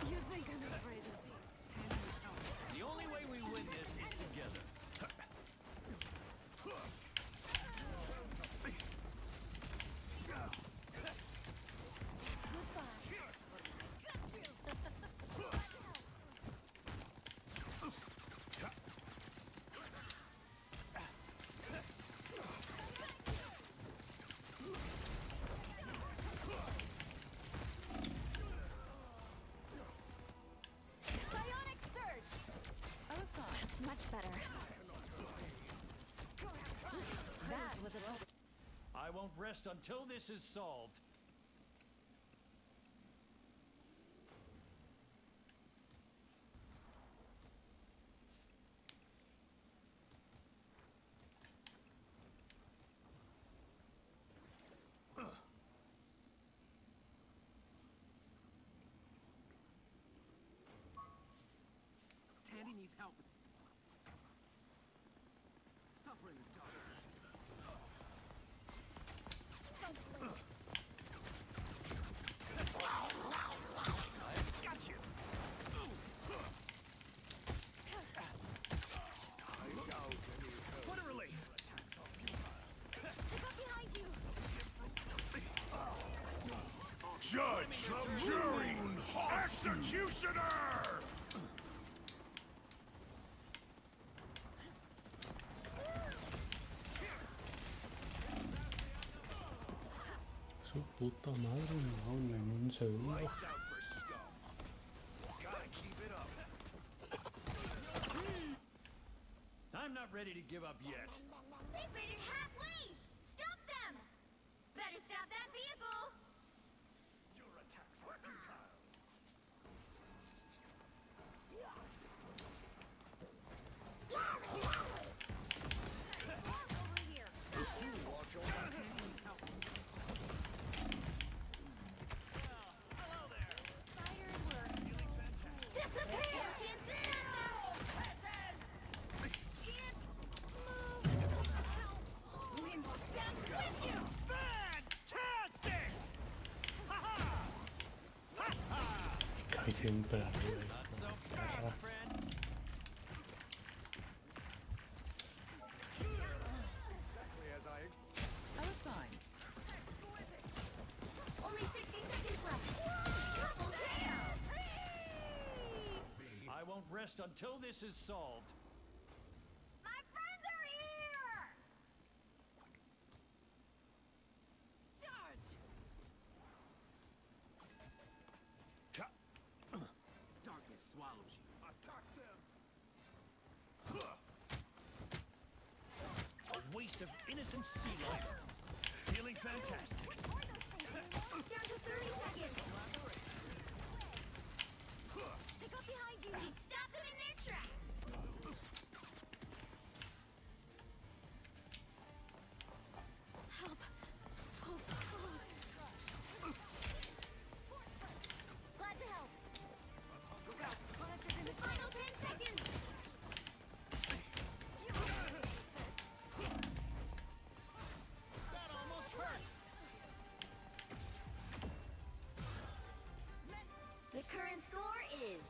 You think I'm afraid of you? The only way we win this is together. Bionic surge. I was fine. That's much better. That was a roll. I won't rest until this is solved. Tandy needs needs help. Suffering the dark. I've got you. I doubt any. What a relief. Pick up behind you. Judge, jury, executioner! Su puta madre, no, ni un segundo. Lights out for scum. Gotta keep it up. I'm not ready to give up yet. They've made it halfway! Stop them! Better stop that vehicle! Your attacks are futile. Over here. Watch your back. Needs help. Hello there. Fire at work. Feeling fantastic. Disappear! Chance to stop Can't move. Help. We must stand with you. Fantastic! Ha ha! Ha ha! Cae siempre arriba. Not so fast, friend. Exactly as I expected. I was fine. them! Only 60 seconds left! Double kill! I won't rest until this is solved. My friends are here! Charge. Darkness swallows you. Attack them! A waste of innocent sea life. Feeling fantastic. Down to 30 seconds! Pick up behind you. We stop them in their tracks! Help. So cold. Glad to help. Look out. Punishers in the Final 10 seconds! That almost hurt. The current score is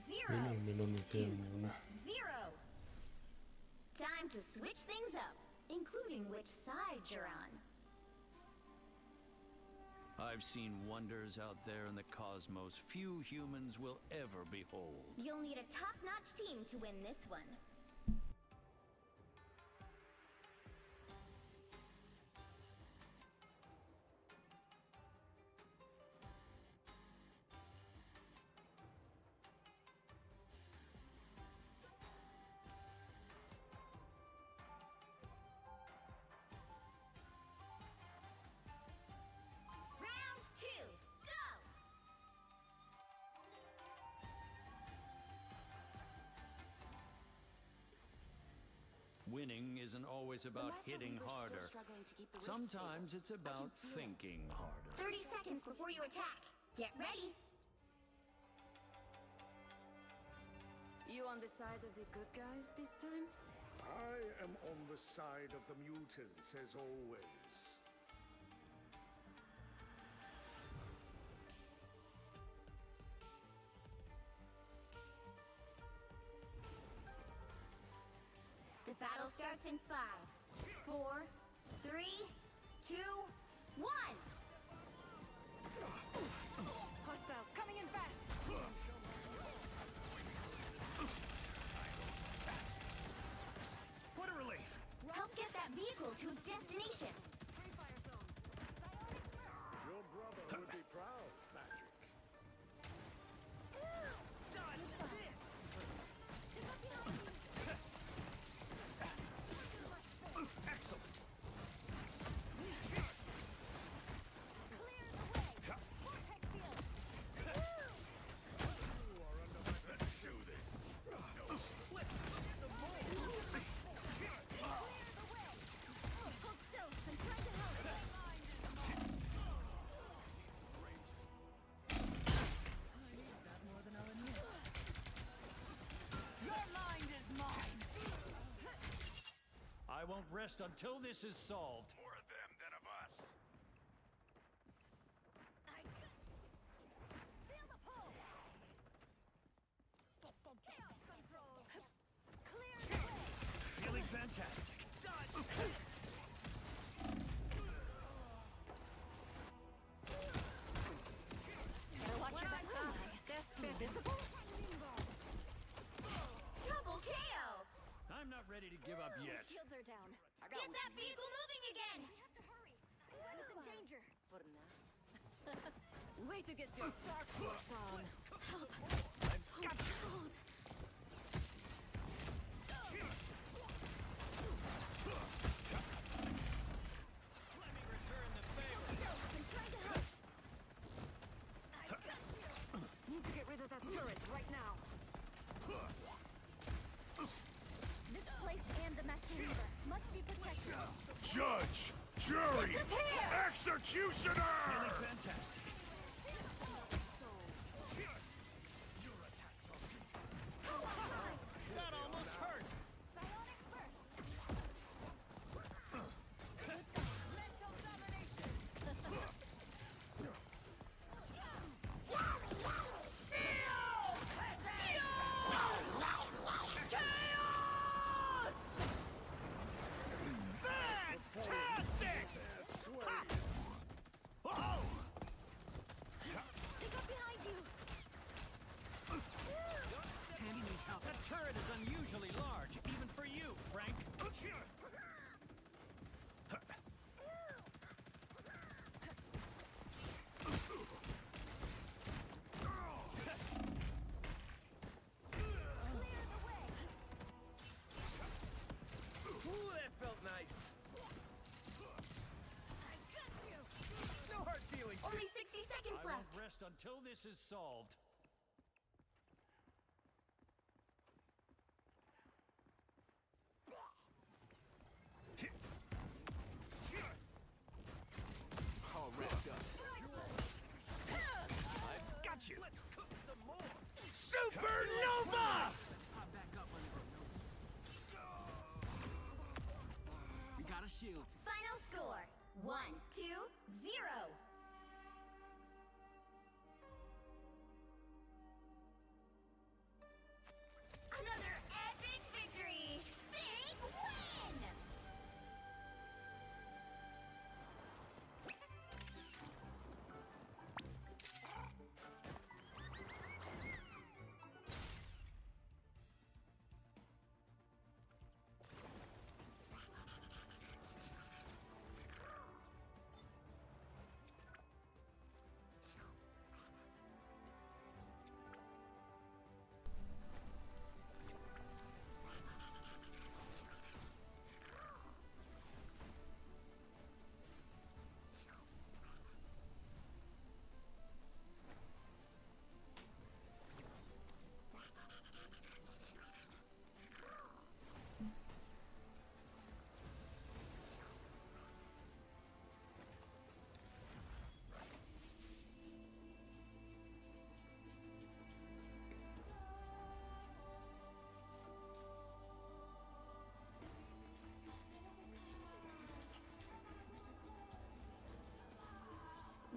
Mira, 0 me lo metieron ni una. 0. Time to switch things up, including which side you're on. I've seen wonders out there in the cosmos few humans will ever behold. You'll need a top-notch team to win this one. Round 2, go! Winning isn't always about Master hitting Weaver's still harder. struggling to keep the rifts Sometimes stable. it's about feel it. thinking harder. 30 seconds before you attack. Get ready. You on the side of the good guys this time? I am on the side of the mutants, as always. The battle starts in 5, 4, 3, 2, 1. Hostiles coming in fast. What a relief! Help get that vehicle to its destination. Free fire zone. Your brother would be proud, Magic. Dodge this! Excellent! Clear the way. Vortex field. You are under my let's do this. Let's look some more! Clear the way. Hold still. Continue. rest until this is solved. More of them than of us. Feel the pull. Chaos control. Clear the way. Feeling fantastic. Better watch your back. That's visible. Double KO! I'm not ready to give up yet. Shields are down. Get that vehicle moving again! We have to hurry. Everyone is in danger. For now. Way to get your dark force on. Help. I've got you. Cold. Let me return the favor. I'm trying to help. I got you. Need to get rid of that turret right now. This place and the Master Weaver must be protected. Judge! Jury! Disappear! Executioner! Feeling fantastic. That almost hurt. Psionic burst. Mental domination. Fantastic! Ha! Oh! They got behind you. Tandy needs help. That turret is unusually large, even for you, Frank. Clear the way. Ooh, that felt nice. I got you. No hard feelings. Only 60 seconds I left. won't rest until this is solved. All wrapped up. I've got you. Let's cook some more. Supernova! Let's pop back up under the noses. We got a shield. Final score 1-2-0. Another epic victory! Big win!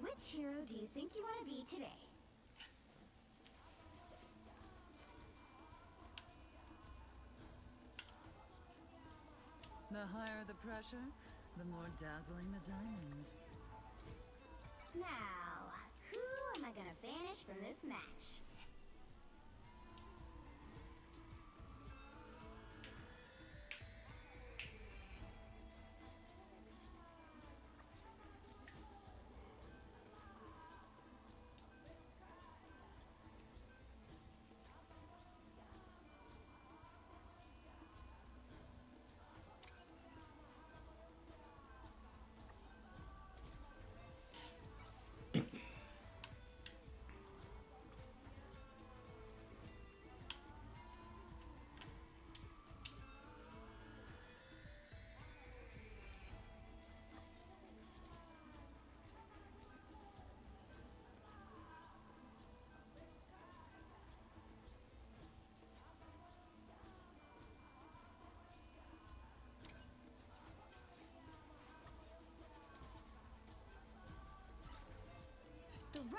Which hero do you think you want to be today? The higher the pressure, the more dazzling the diamond. Now, who am I gonna banish from this match?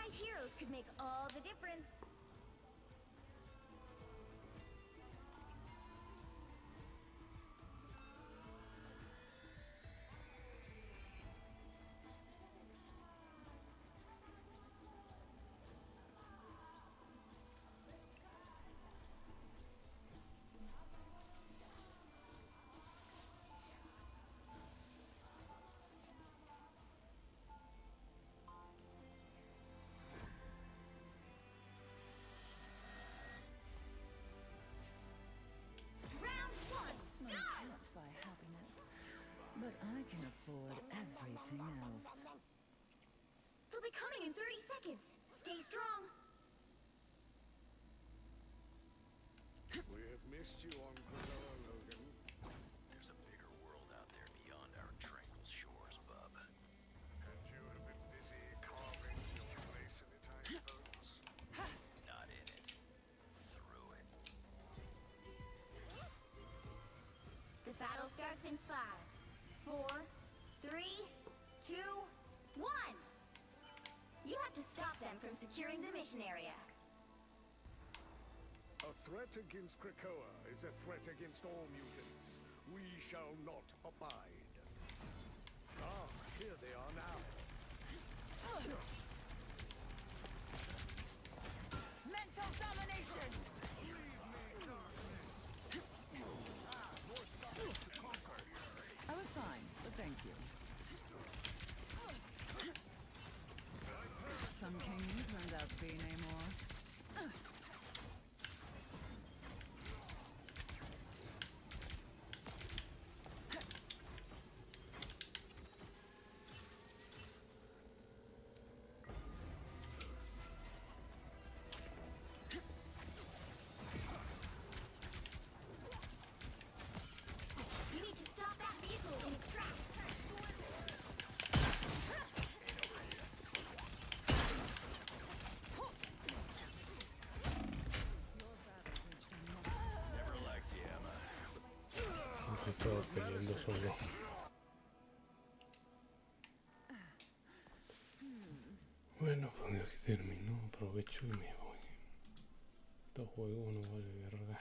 right heroes could make all the difference. My heart by happiness, but I can afford everything else. They'll be coming in 30 seconds. Stay strong. We have missed you on Krakoa, Logan. There's a bigger world out there beyond our tranquil shores, bub. And you have been busy carving your place in it, I suppose? Not in it. Through it. The battle starts in 5, 4, 3, 2, 1. You have to stop them from securing the mission area. A threat against Krakoa is a threat against all mutants. We shall not abide. Ah, here they are now. Mental domination! I was fine, but thank you. Some king you turned out to be, Namor. You need to stop that vehicle in its tracks. Never liked you, Emma. Aunque estaba peleando solo. Bueno, pues ya que terminó, aprovecho y me voy. Este juego no vale verga.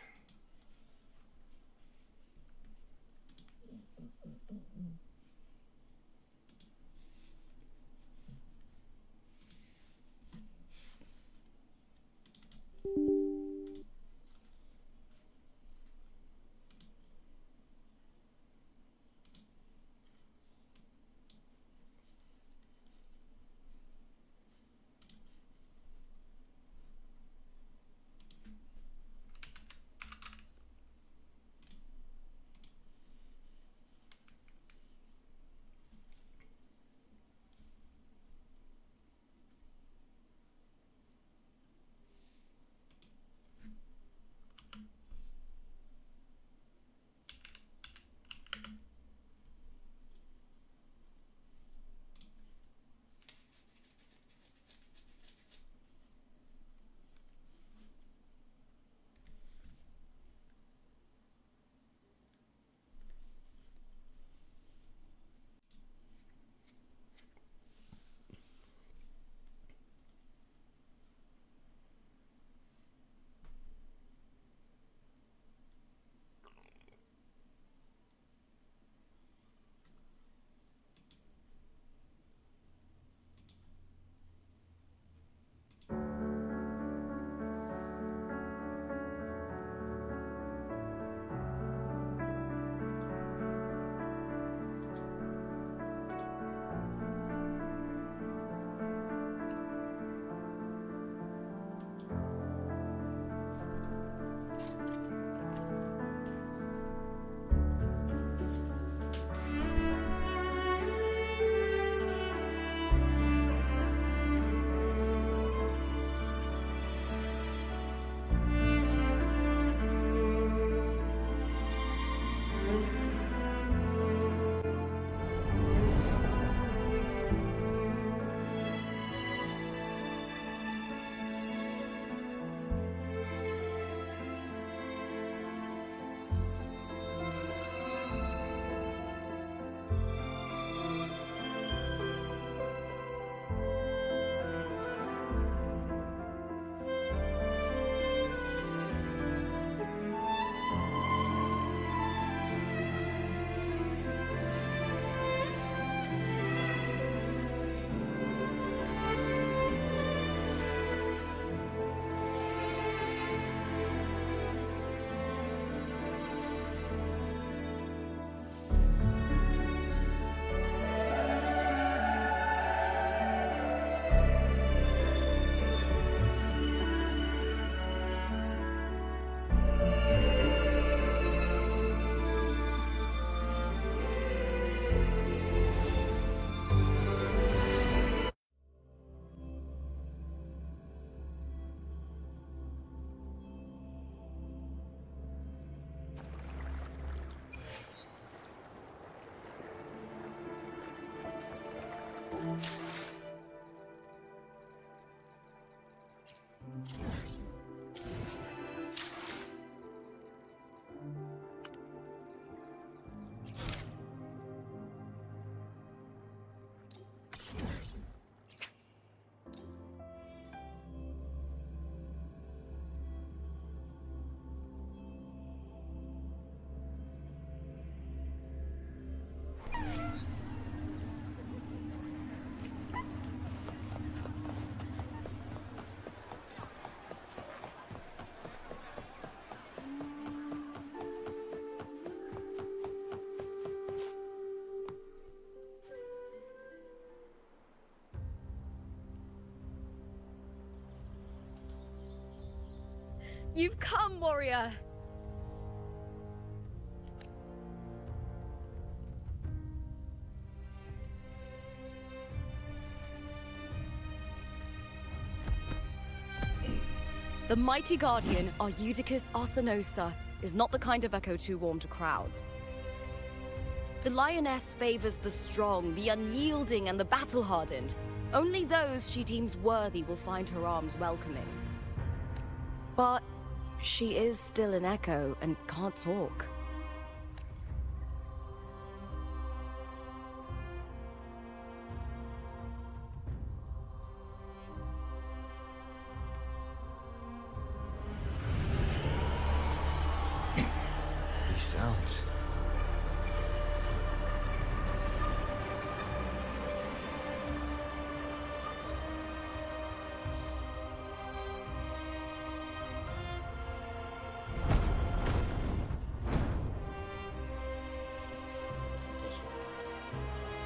You've come, warrior! The mighty guardian, Arudicus Arsenosa, is not the kind of echo too warm to crowds. The lioness favors the strong, the unyielding, and the battle-hardened. Only those she deems worthy will find her arms welcoming. But she is still an echo and can't talk. These sounds.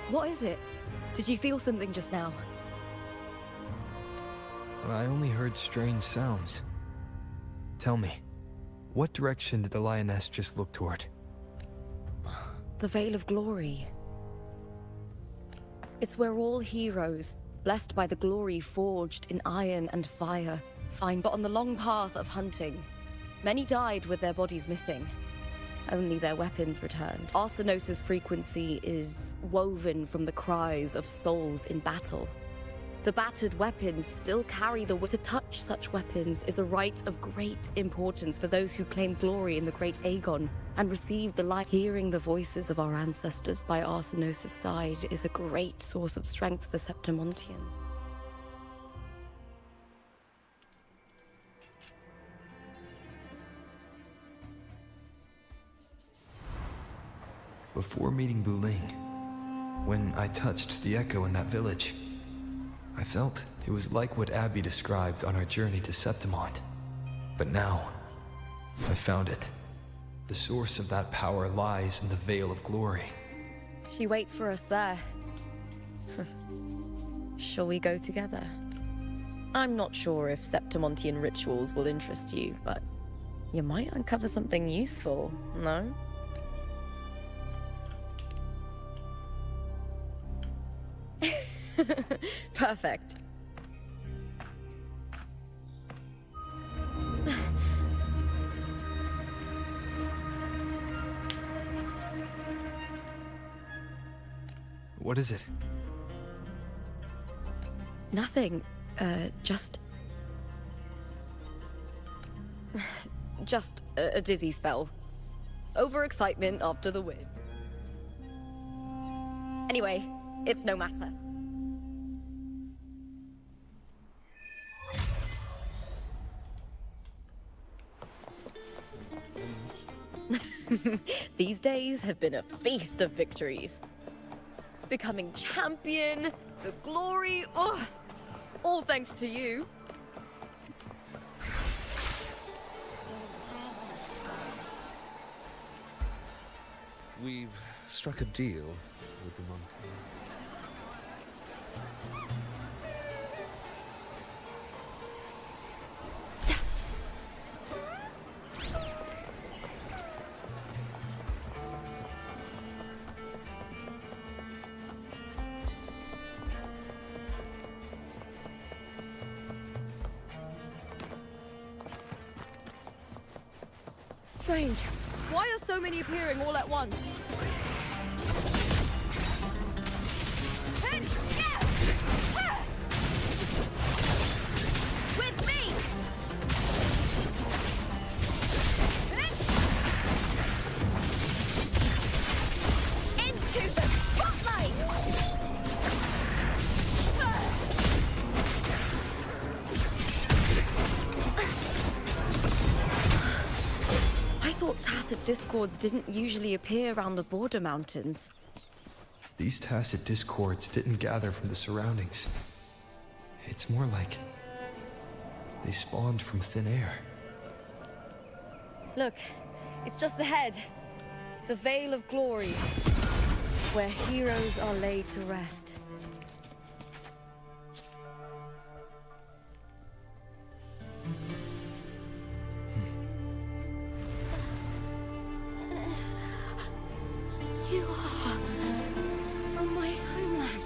What is it? Did you feel something just now? I only heard strange sounds. Tell me, what direction did the lioness just look toward? The Veil of Glory. It's where all heroes, blessed by the glory forged in iron and fire, find. But on the long path of hunting, many died with their bodies missing. Only their weapons returned. Arsenosa's frequency is woven from the cries of souls in battle. The battered weapons still carry the to touch such weapons is a rite of great importance for those who claim glory in the great Aegon and receive the light. Hearing the voices of our ancestors by Arsenosa's side is a great source of strength for Septimontians. Before meeting Buling, when I touched the echo in that village, I felt it was like what Abby described on our journey to Septimont. But now, I found it. The source of that power lies in the Veil of Glory. She waits for us there. Shall we go together? I'm not sure if Septimontian rituals will interest you, but you might uncover something useful, no? Perfect. What is it? Nothing. Just a dizzy spell. Overexcitement after the win. Anyway, it's no matter. These days have been a feast of victories. Becoming champion, the glory, oh, all thanks to you. We've struck a deal with the Monty. Strange. Why are so many appearing all at once? Ten, yeah! discords didn't usually appear around the border mountains. These tacit discords didn't gather from the surroundings. It's more like they spawned from thin air. Look, it's just ahead. The Veil of Glory, where heroes are laid to rest. You are from my homeland.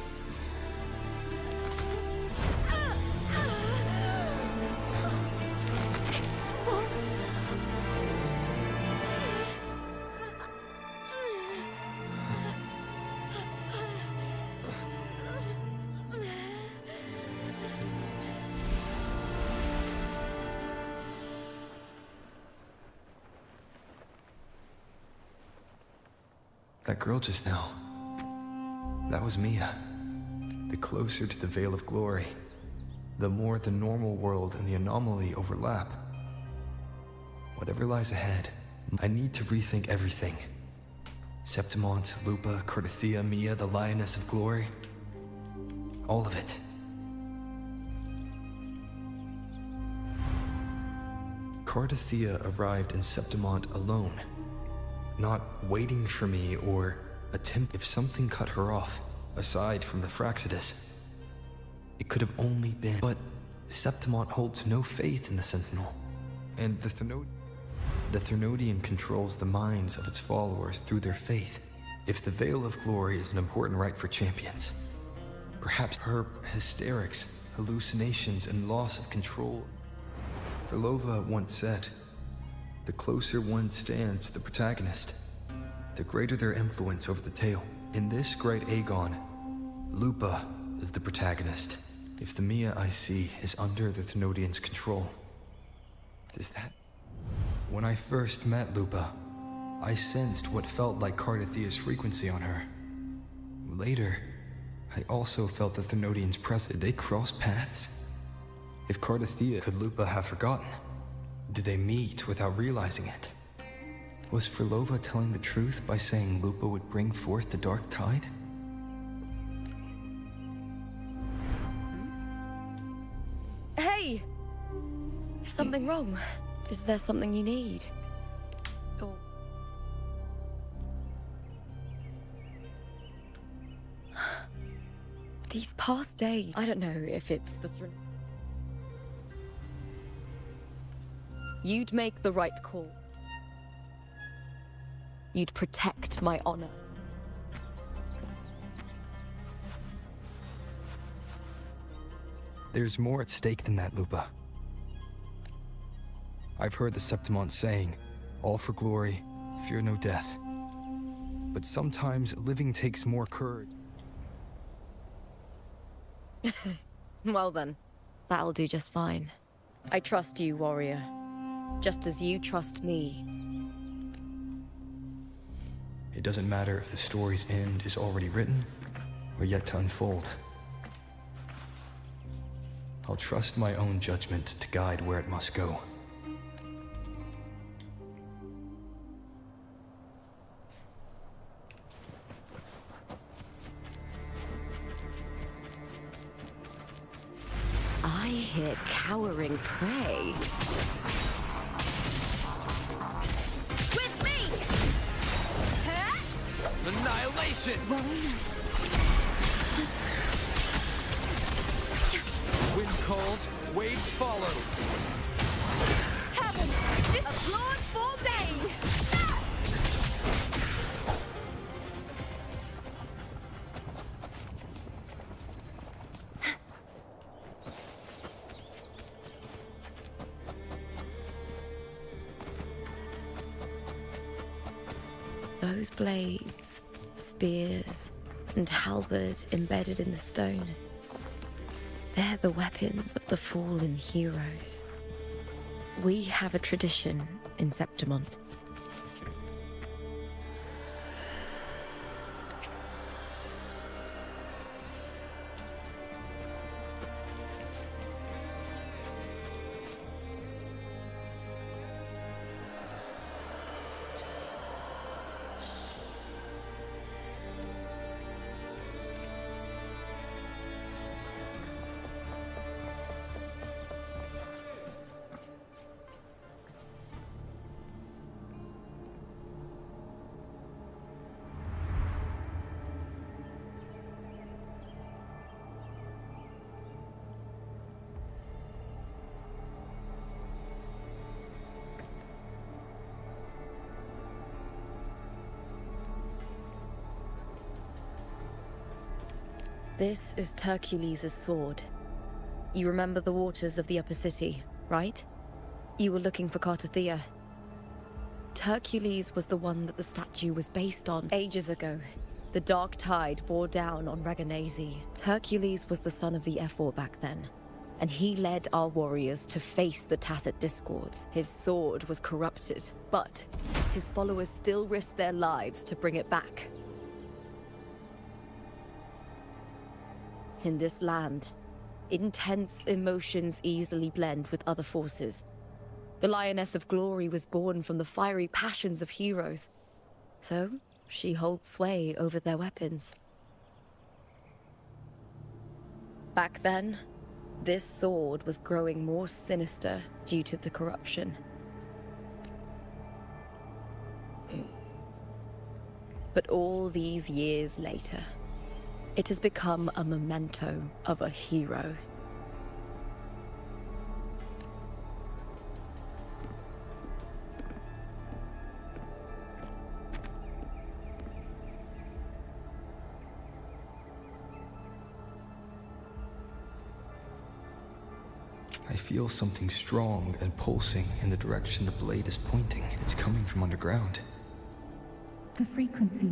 That girl just now, that was Mia. The closer to the Veil of Glory, the more the normal world and the anomaly overlap. Whatever lies ahead, I need to rethink everything. Septimont, Lupa, Cardathia, Mia, the Lioness of Glory. All of it. Cardathia arrived in Septimont alone. Not waiting for me or attempt. If something cut her off, aside from the Fraxidus, it could have only been. But Septimont holds no faith in the Sentinel, and the Thernodian controls the minds of its followers through their faith. If the Veil of Glory is an important rite for champions, perhaps her hysterics, hallucinations, and loss of control. Verlova once said, "The closer one stands to the protagonist, the greater their influence over the tale." In this great Aegon, Lupa is the protagonist. If the Mia I see is under the Thenodian's control, does that... When I first met Lupa, I sensed what felt like Cardathia's frequency on her. Later, I also felt the Thenodian's presence. Did they cross paths? If Cardathia, could Lupa have forgotten? Did they meet without realizing it? Was Verlova telling the truth by saying Lupa would bring forth the Dark Tide? Hey! Is something wrong? Is there something you need? Or... These past days, I don't know if it's the You'd make the right call. You'd protect my honor. There's more at stake than that, Lupa. I've heard the Septimont saying, "All for glory, fear no death." But sometimes living takes more courage. Well then, that'll do just fine. I trust you, warrior. Just as you trust me. It doesn't matter if the story's end is already written or yet to unfold. I'll trust my own judgment to guide where it must go. I hear cowering prey. With me! Annihilation! Wind calls, waves follow. Heavens! This applaud for Zane! Those blades, spears, and halberd embedded in the stone. They're the weapons of the fallen heroes. We have a tradition in Septimont. This is Hercules' sword. You remember the waters of the Upper City, right? You were looking for Cartathea. Hercules was the one that the statue was based on ages ago. The dark tide bore down on Reganese. Hercules was the son of the Ephor back then, and he led our warriors to face the Tacit Discords. His sword was corrupted, but his followers still risked their lives to bring it back. In this land, intense emotions easily blend with other forces. The Lioness of Glory was born from the fiery passions of heroes, so she holds sway over their weapons. Back then, this sword was growing more sinister due to the corruption. But all these years later, it has become a memento of a hero. I feel something strong and pulsing in the direction the blade is pointing. It's coming from underground. The frequency.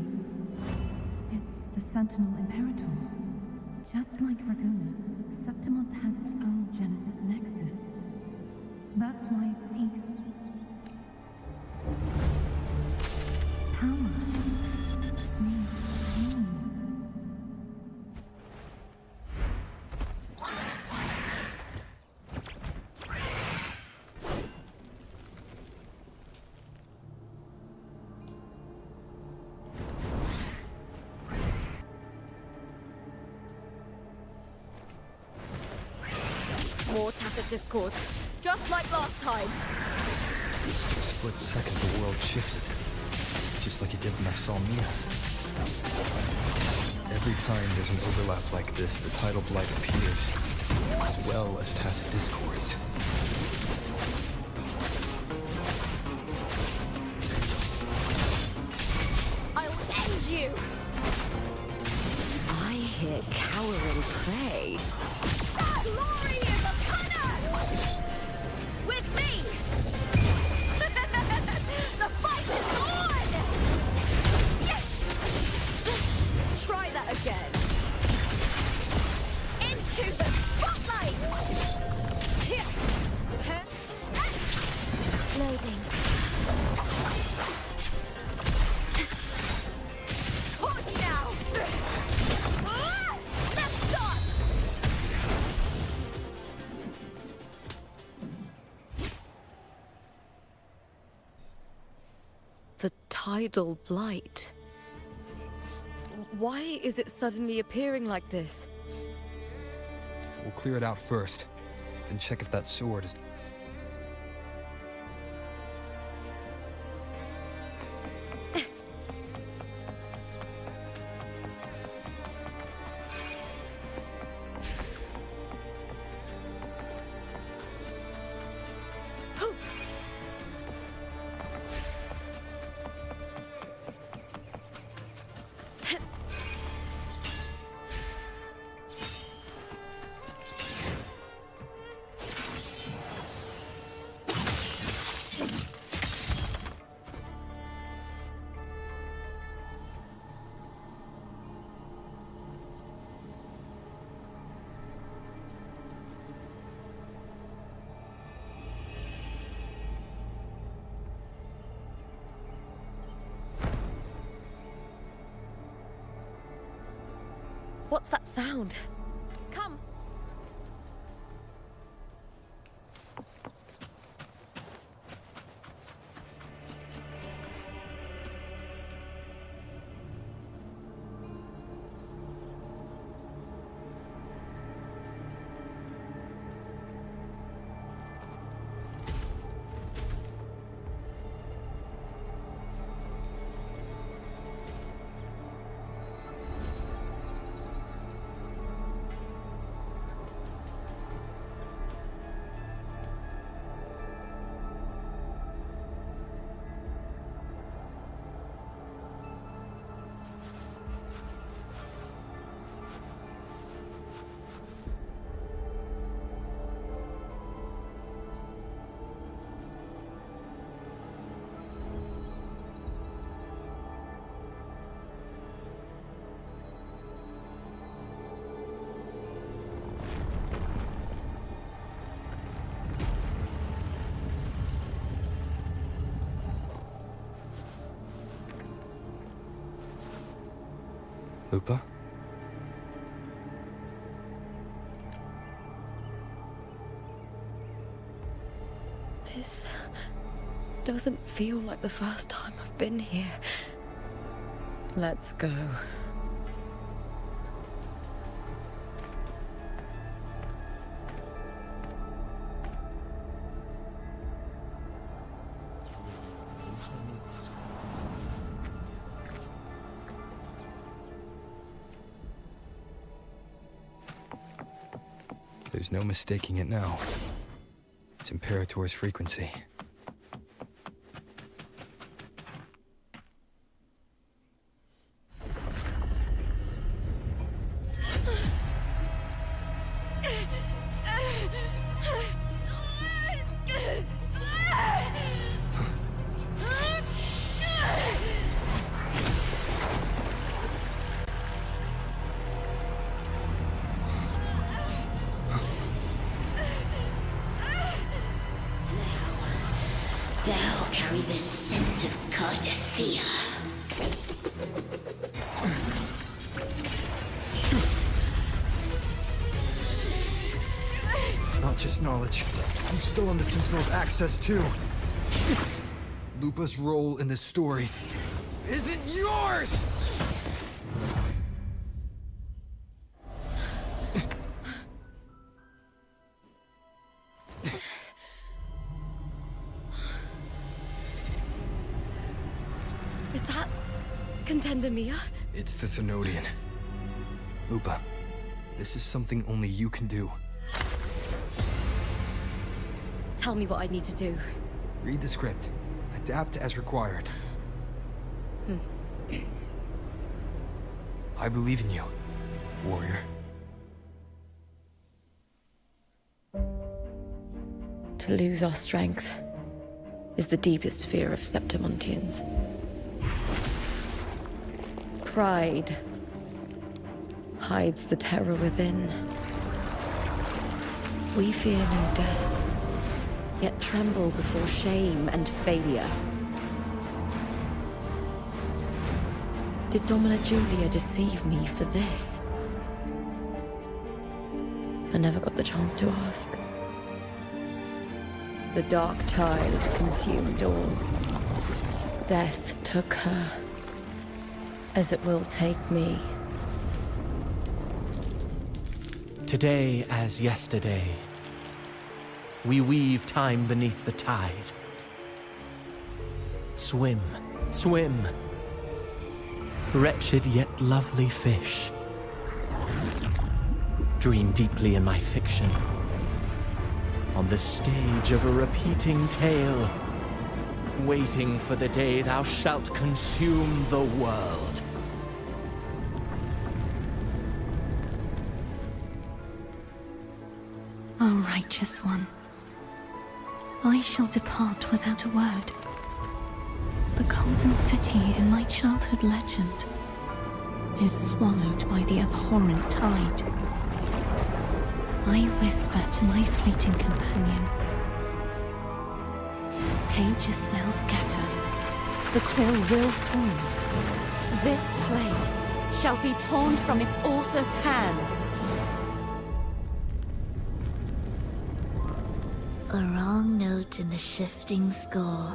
It's the Sentinel Imperator. Just like Raguna, Septimont has its own Genesis Nexus. That's why it seeks power. Needs pain. More Tacit Discord, just like last time. A split second, the world shifted. Just like it did when I saw Mia. Every time there's an overlap like this, the tidal blight appears, as well as Tacit Discords. I'll end you! I hear cowering prey. Glory is upon us! With me! The fight is on! Yes! Try that again. Into the spotlight! Loading. On now! Let's start! The tidal blight. Why is it suddenly appearing like this? We'll clear it out first, then check if that sword is... What's that sound? Come! Lupa? This doesn't feel like the first time I've been here. Let's go. There's no mistaking it now. It's Imperator's frequency. Thou carry the scent of Cardathea. Not just knowledge. I'm still on the Sentinel's access too. Lupa's role in this story isn't yours! Is that Contender Mia? It's the Thenodian. Lupa, this is something only you can do. Tell me what I need to do. Read the script. Adapt as required. I believe in you, warrior. To lose our strength is the deepest fear of Septimontians. Pride hides the terror within. We fear no death, yet tremble before shame and failure. Did Domina Julia deceive me for this? I never got the chance to ask. The dark tide consumed all. Death took her, as it will take me. Today as yesterday, we weave time beneath the tide. Swim, swim, wretched yet lovely fish. Dream deeply in my fiction, on the stage of a repeating tale, waiting for the day thou shalt consume the world. O righteous one, I shall depart without a word. The golden city in my childhood legend is swallowed by the abhorrent tide. I whisper to my fleeting companion. Pages will scatter. The quill will form. This play shall be torn from its author's hands. A wrong note in the shifting score.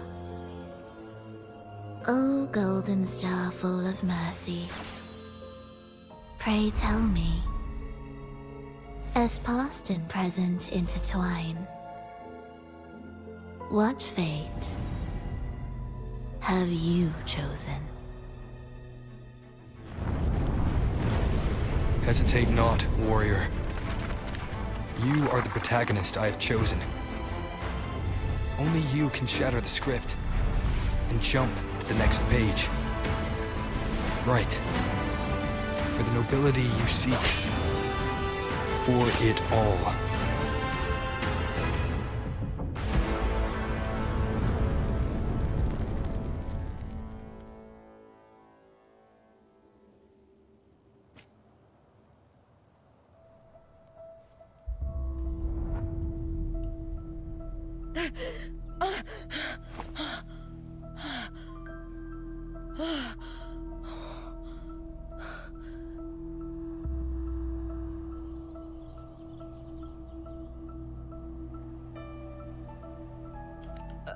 O golden star full of mercy, pray tell me, as past and present intertwine, what fate have you chosen? Hesitate not, warrior. You are the protagonist I have chosen. Only you can shatter the script and jump to the next page. Right. For the nobility you seek. For it all.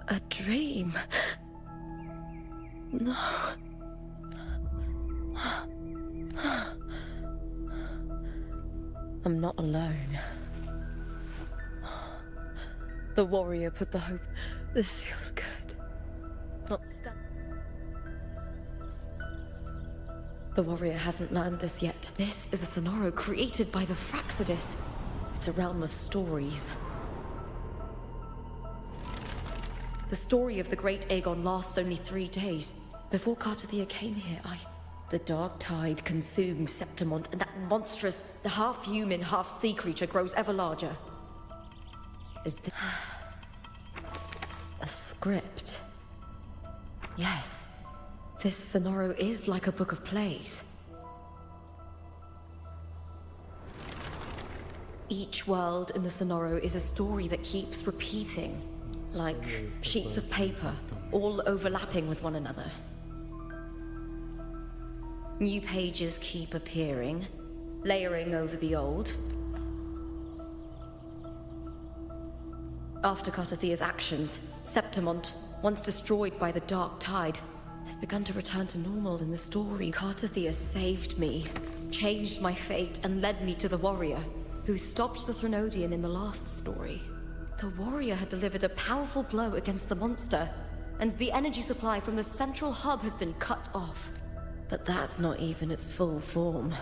A dream. No. I'm not alone. The warrior put the hope. This feels good. Not stuck. The warrior hasn't learned this yet. This is a Sonoro created by the Fraxidus. It's a realm of stories. The story of the great Aegon lasts only 3 days. Before Cartathea came here, The dark tide consumed Septimont, and that monstrous, the half-human, half-sea creature grows ever larger. Is this... a script? Yes. This Sonoro is like a book of plays. Each world in the Sonoro is a story that keeps repeating. Like sheets of paper, all overlapping with one another. New pages keep appearing, layering over the old. After Cartathea's actions, Septimont, once destroyed by the dark tide, has begun to return to normal in the story. Cartathea saved me, changed my fate, and led me to the warrior, who stopped the Threnodian in the last story. The warrior had delivered a powerful blow against the monster, and the energy supply from the central hub has been cut off. But that's not even its full form.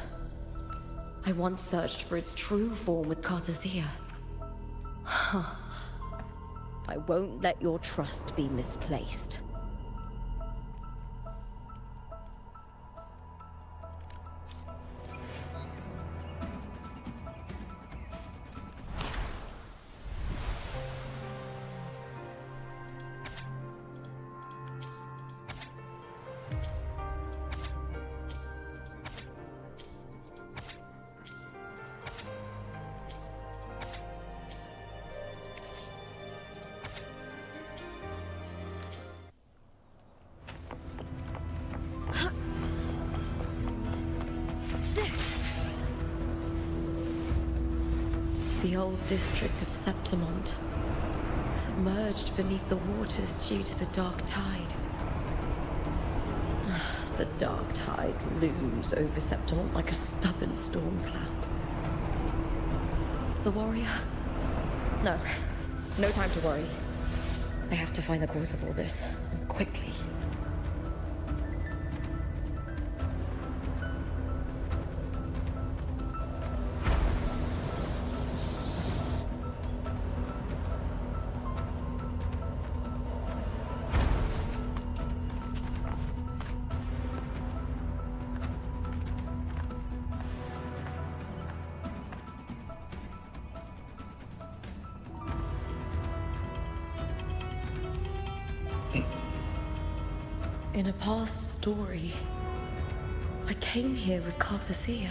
I once searched for its true form with Cartathea. I won't let your trust be misplaced. The old district of Septimont, submerged beneath the waters due to the dark tide. The dark tide looms over Septimont like a stubborn storm cloud. It's the warrior? No. No time to worry. I have to find the cause of all this, and quickly. In a past story, I came here with Cartathea.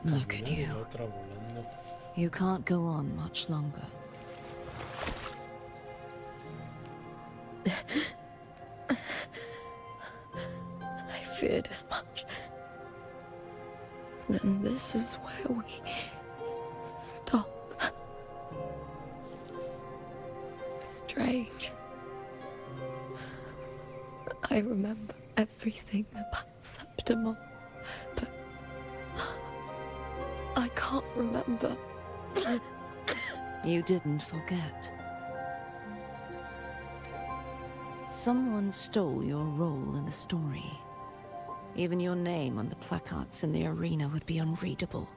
Look at you. You can't go on much longer. I feared as much. Then this is where we stop. Strange. I remember everything about Septimont, but I can't remember. You didn't forget. Someone stole your role in the story. Even your name on the placards in the arena would be unreadable.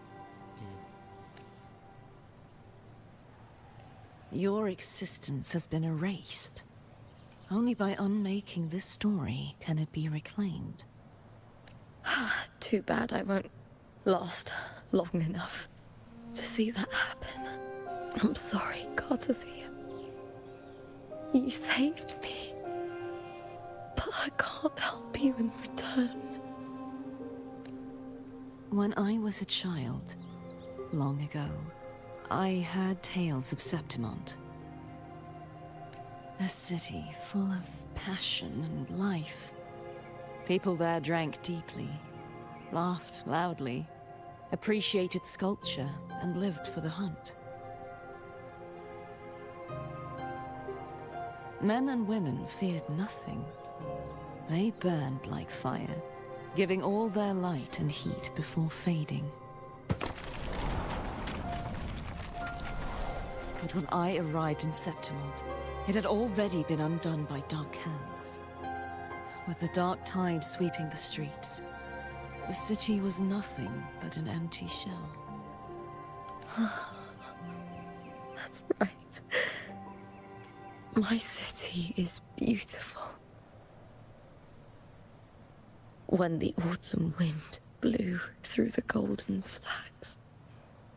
Your existence has been erased. Only by unmaking this story can it be reclaimed. Too bad I won't last long enough to see that happen. I'm sorry, Garcia. You saved me. But I can't help you in return. When I was a child, long ago, I heard tales of Septimont. A city full of passion and life. People there drank deeply, laughed loudly, appreciated sculpture, and lived for the hunt. Men and women feared nothing. They burned like fire, giving all their light and heat before fading. But when I arrived in Septimont, it had already been undone by dark hands. With the dark tide sweeping the streets, the city was nothing but an empty shell. That's right. My city is beautiful. When the autumn wind blew through the golden flags,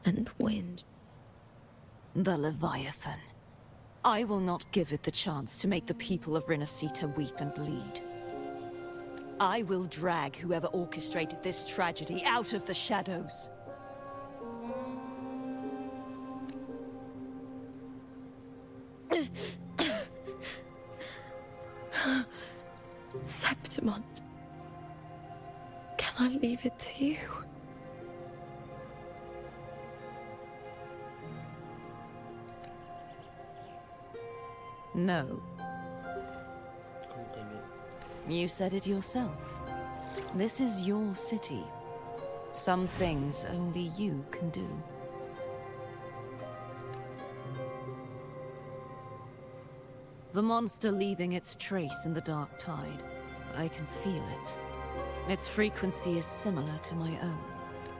and wind. The Leviathan. I will not give it the chance to make the people of Rinascita weep and bleed. I will drag whoever orchestrated this tragedy out of the shadows. Septimont. Can I leave it to you? No. You said it yourself. This is your city. Some things only you can do. The monster leaving its trace in the dark tide. I can feel it. Its frequency is similar to my own.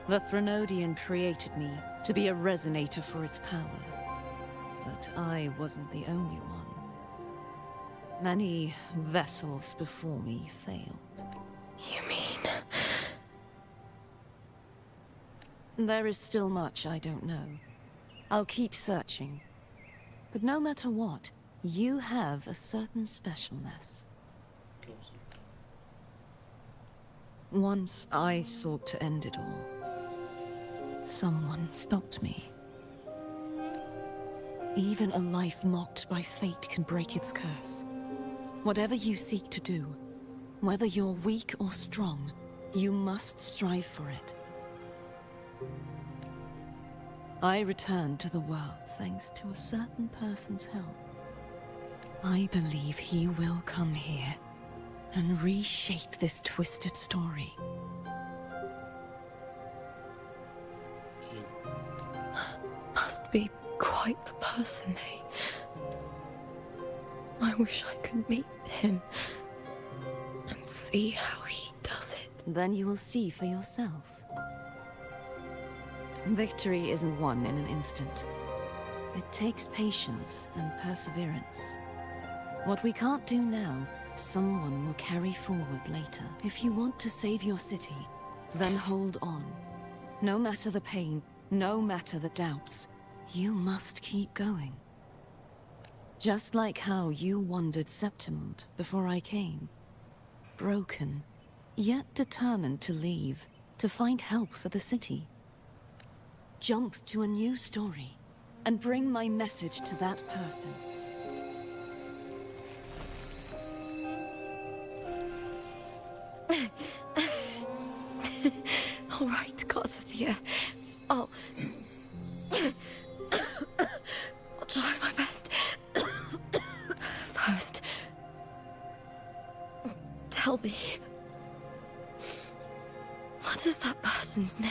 The Threnodian created me to be a resonator for its power. But I wasn't the only one. Many vessels before me failed. You mean? There is still much I don't know. I'll keep searching. But no matter what, you have a certain specialness. Once I sought to end it all. Someone stopped me. Even a life mocked by fate can break its curse. Whatever you seek to do, whether you're weak or strong, you must strive for it. I returned to the world thanks to a certain person's help. I believe he will come here and reshape this twisted story. Must be quite the person, eh? I wish I could meet him and see how he does it. Then you will see for yourself. Victory isn't won in an instant. It takes patience and perseverance. What we can't do now, someone will carry forward later. If you want to save your city, then hold on. No matter the pain, no matter the doubts, you must keep going. Just like how you wandered Septimont before I came. Broken, yet determined to leave, to find help for the city. Jump to a new story, and bring my message to that person. All right, Garcia. I'll try my best. First, tell me, what is that person's name?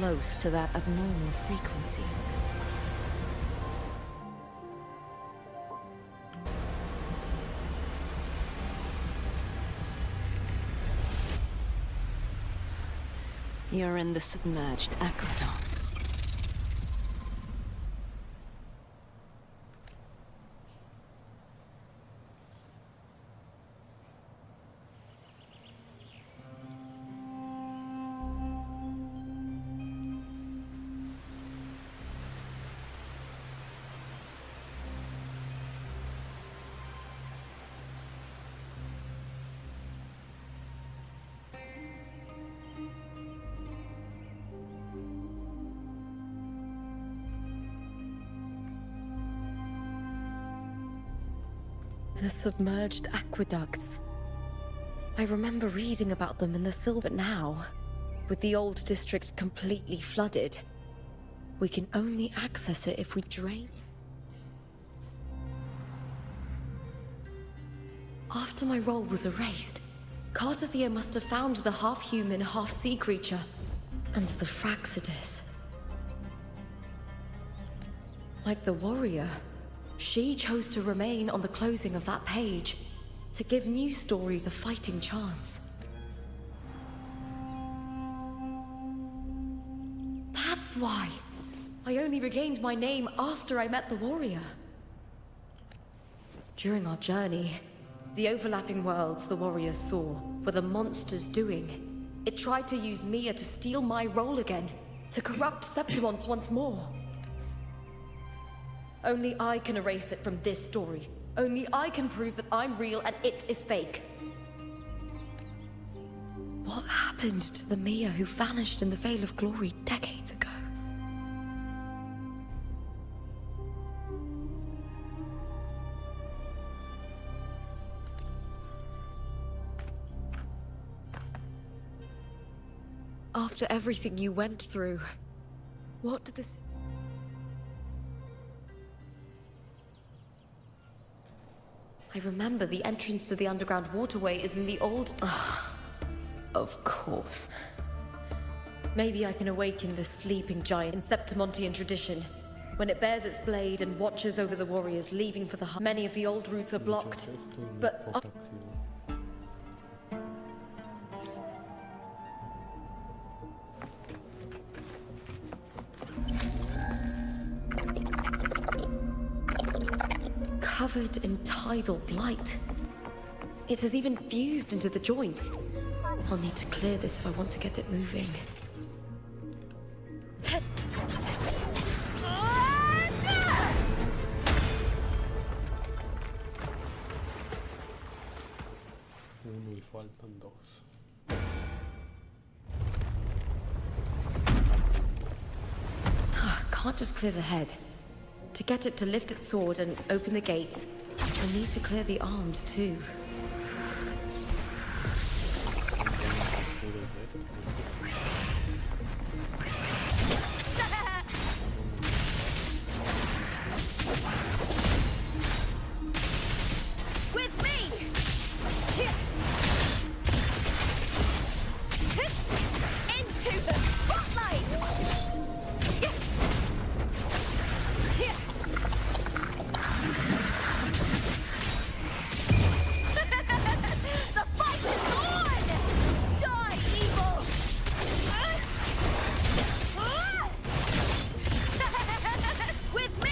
close to that abnormal frequency. You're in the submerged aqueducts. The submerged aqueducts. I remember reading about them in the Silver. But now, with the old district completely flooded, we can only access it if we drain. After my role was erased, Cartathea must have found the half-human, half-sea creature, and the Fraxidus. Like the warrior, she chose to remain on the closing of that page, to give new stories a fighting chance. That's why I only regained my name after I met the warrior. During our journey, the overlapping worlds the warriors saw were the monster's doing. It tried to use Mia to steal my role again, to corrupt Septimonts once more. Only I can erase it from this story. Only I can prove that I'm real and it is fake. What happened to the Mia who vanished in the Veil of Glory decades ago? After everything you went through, what did this... I remember the entrance to the underground waterway is in the old... Of course. Maybe I can awaken the sleeping giant in Septimontian tradition. When it bears its blade and watches over the warriors leaving for the hut. Many of the old routes are blocked, but... covered in tidal blight. It has even fused into the joints. I'll need to clear this if I want to get it moving. Uno y faltan dos. Can't just clear the head. To get it to lift its sword and open the gates, I need to clear the arms too. With me! Into the spotlight! The fight is on! Die, evil! With me!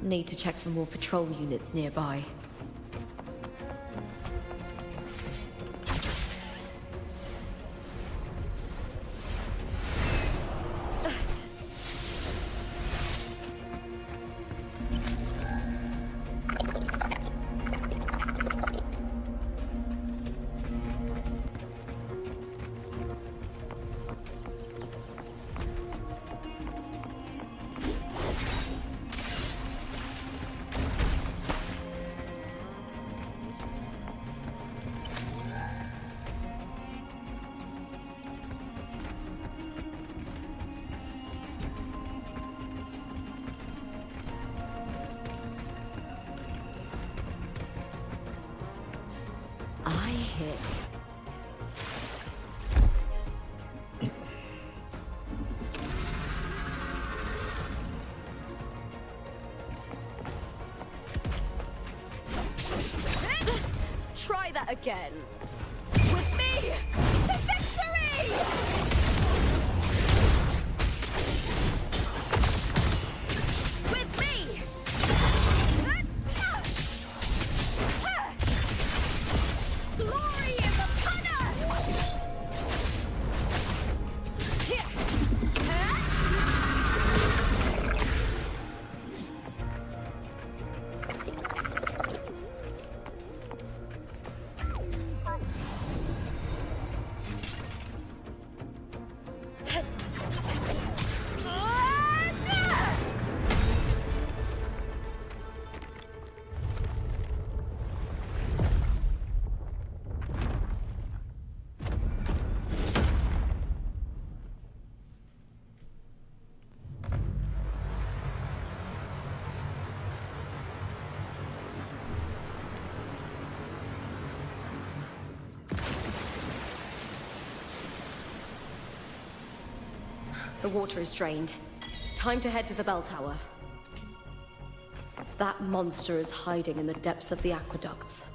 Need to check for more patrol units nearby. I hit. Try that again. With me to victory! With me! Glory is upon us! The water is drained. Time to head to the bell tower. That monster is hiding in the depths of the aqueducts.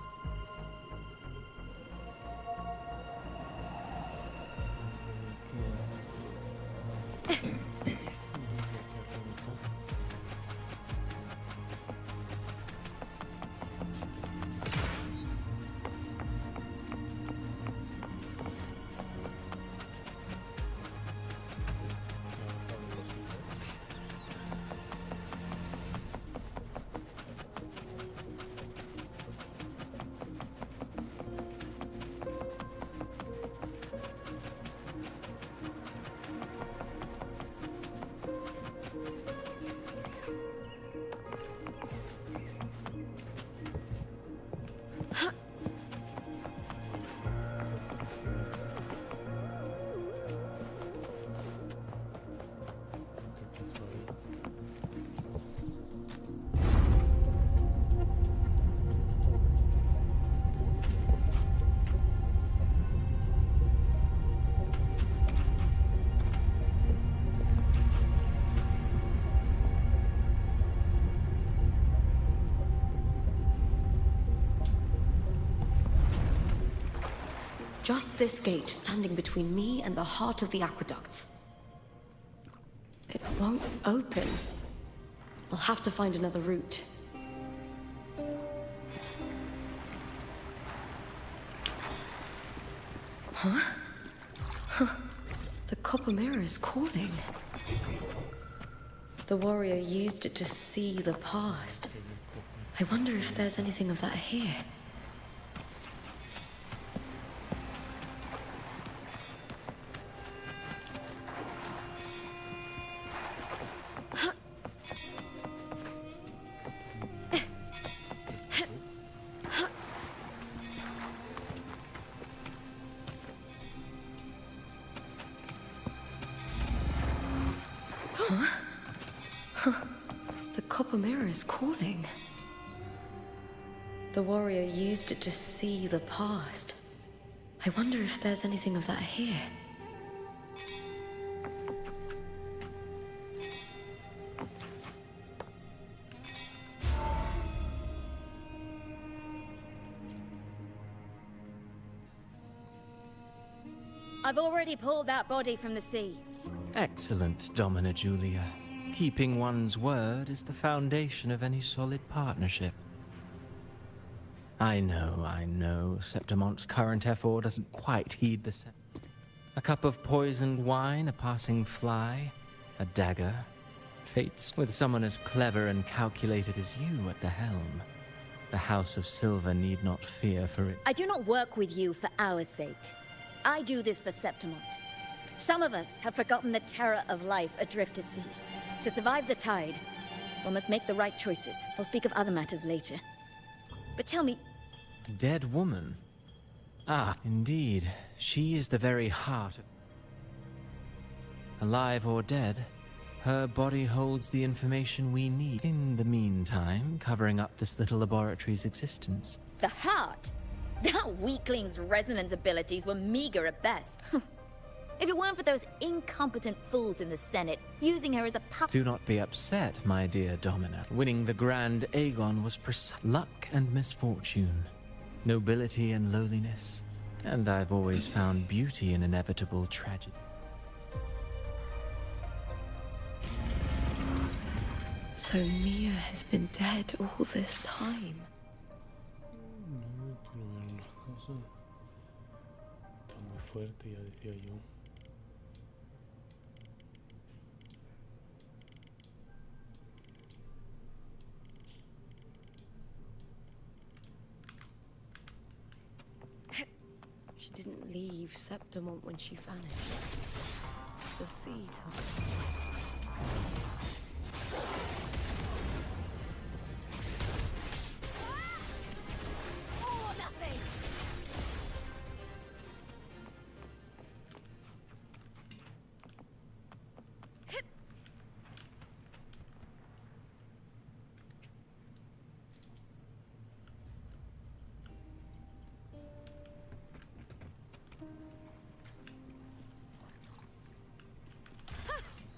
Just this gate standing between me and the heart of the aqueducts. It won't open. I'll have to find another route. Huh? The copper mirror is calling. The warrior used it to see the past. I wonder if there's anything of that here. The copper mirror is calling. The warrior used it to see the past. I wonder if there's anything of that here. I've already pulled that body from the sea. Excellent, Domina Julia. Keeping one's word is the foundation of any solid partnership. I know, Septimonte's current effort doesn't quite heed the scent. A cup of poisoned wine, a passing fly, a dagger. Fates with someone as clever and calculated as you at the helm. The House of Silver need not fear for it. I do not work with you for our sake. I do this for Septimonte. Some of us have forgotten the terror of life adrift at sea. To survive the tide, one must make the right choices. I'll speak of other matters later. But tell me... Dead woman? Ah, indeed. She is the very heart of... Alive or dead, her body holds the information we need. In the meantime, covering up this little laboratory's existence. The heart? That weakling's resonance abilities were meager at best. If it weren't for those incompetent fools in the Senate using her as a puppet. Do not be upset, my dear Domina. Winning the Grand Aegon was luck and misfortune, nobility and lowliness, and I've always found beauty in inevitable tragedy. So Mia has been dead all this time. No, quiero ver unas cosas. Está muy fuerte, ya decía yo. She didn't leave Septimont when she vanished. The sea took her.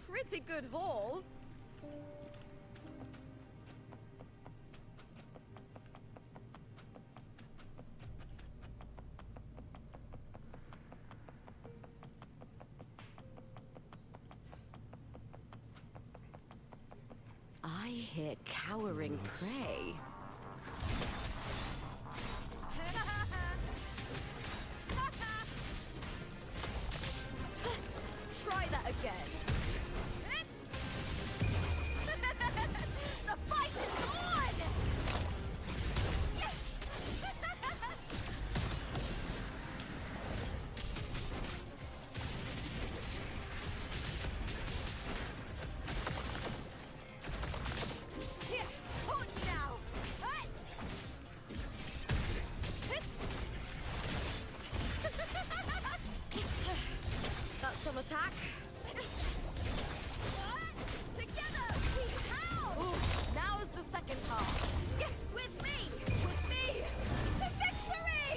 Pretty good haul. I hear cowering prey. Try that again. The fight is on! Yes! Here, hold now! Hut! That's some attack. Together we howl! Ooh, now is the second half. With me! With me! To victory!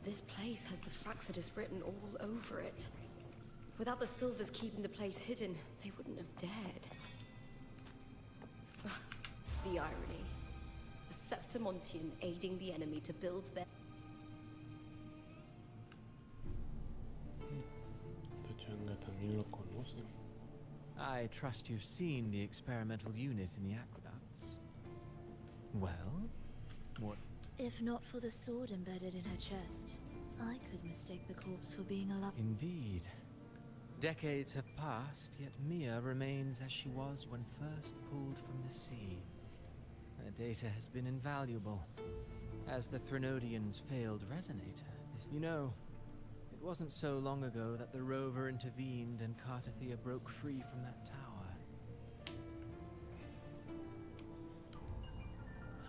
This place has the Fraxidus written all over it. Without the Silvers keeping the place hidden, they wouldn't have dared. The irony. A Septimontian aiding the enemy to build their... Tachanga también lo conoce. I trust you've seen the experimental unit in the aqueducts. Well, what? If not for the sword embedded in her chest, I could mistake the corpse for being alive. Indeed. Decades have passed, yet Mia remains as she was when first pulled from the sea. Her data has been invaluable. As the Threnodians' failed resonator, you know, it wasn't so long ago that the rover intervened and Cartathea broke free from that tower.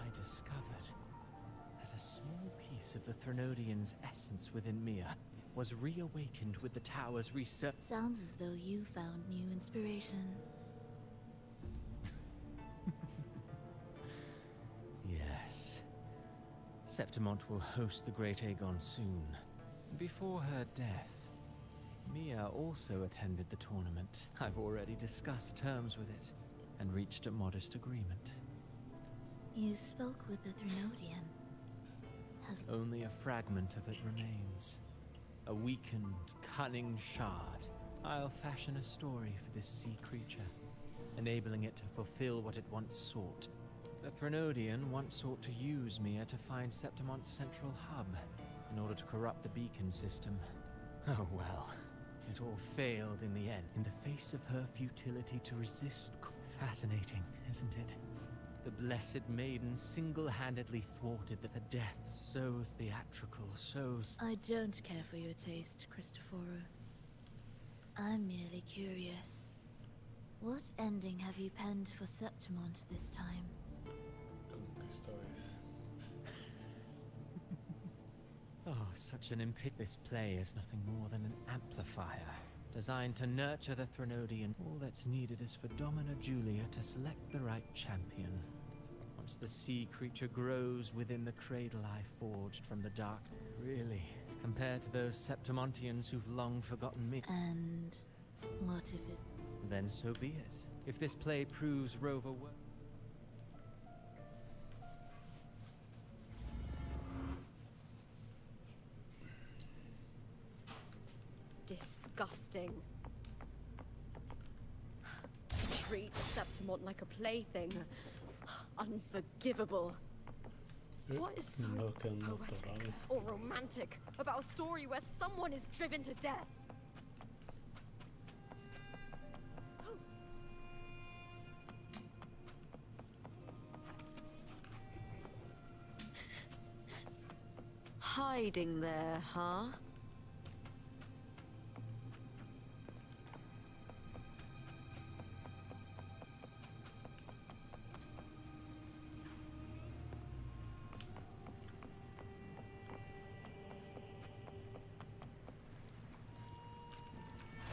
I discovered that a small piece of the Threnodians' essence within Mia was reawakened with the tower's research. Sounds as though you found new inspiration. Yes. Septimont will host the Great Aegon soon. Before her death, Mia also attended the tournament. I've already discussed terms with it and reached a modest agreement. You spoke with the Threnodian. Only a fragment of it remains. A weakened, cunning shard. I'll fashion a story for this sea creature, enabling it to fulfill what it once sought. The Threnodian once sought to use Mia to find Septimont's central hub, in order to corrupt the beacon system. Oh well, it all failed in the end. In the face of her futility to resist. Fascinating, isn't it? The Blessed Maiden single-handedly thwarted a death so theatrical, so... I don't care for your taste, Cristoforo. I'm merely curious. What ending have you penned for Septimont this time? Oh, such an This play is nothing more than an amplifier, designed to nurture the Threnodian. All that's needed is for Domina Julia to select the right champion. Once the sea creature grows within the cradle I forged from the dark, really, compared to those Septimontians who've long forgotten me. And what if it... Then so be it. If this play proves Rover worth. Disgusting. Treat Septimont like a plaything. Unforgivable. What is so poetic or romantic about a story where someone is driven to death? Hiding there, huh?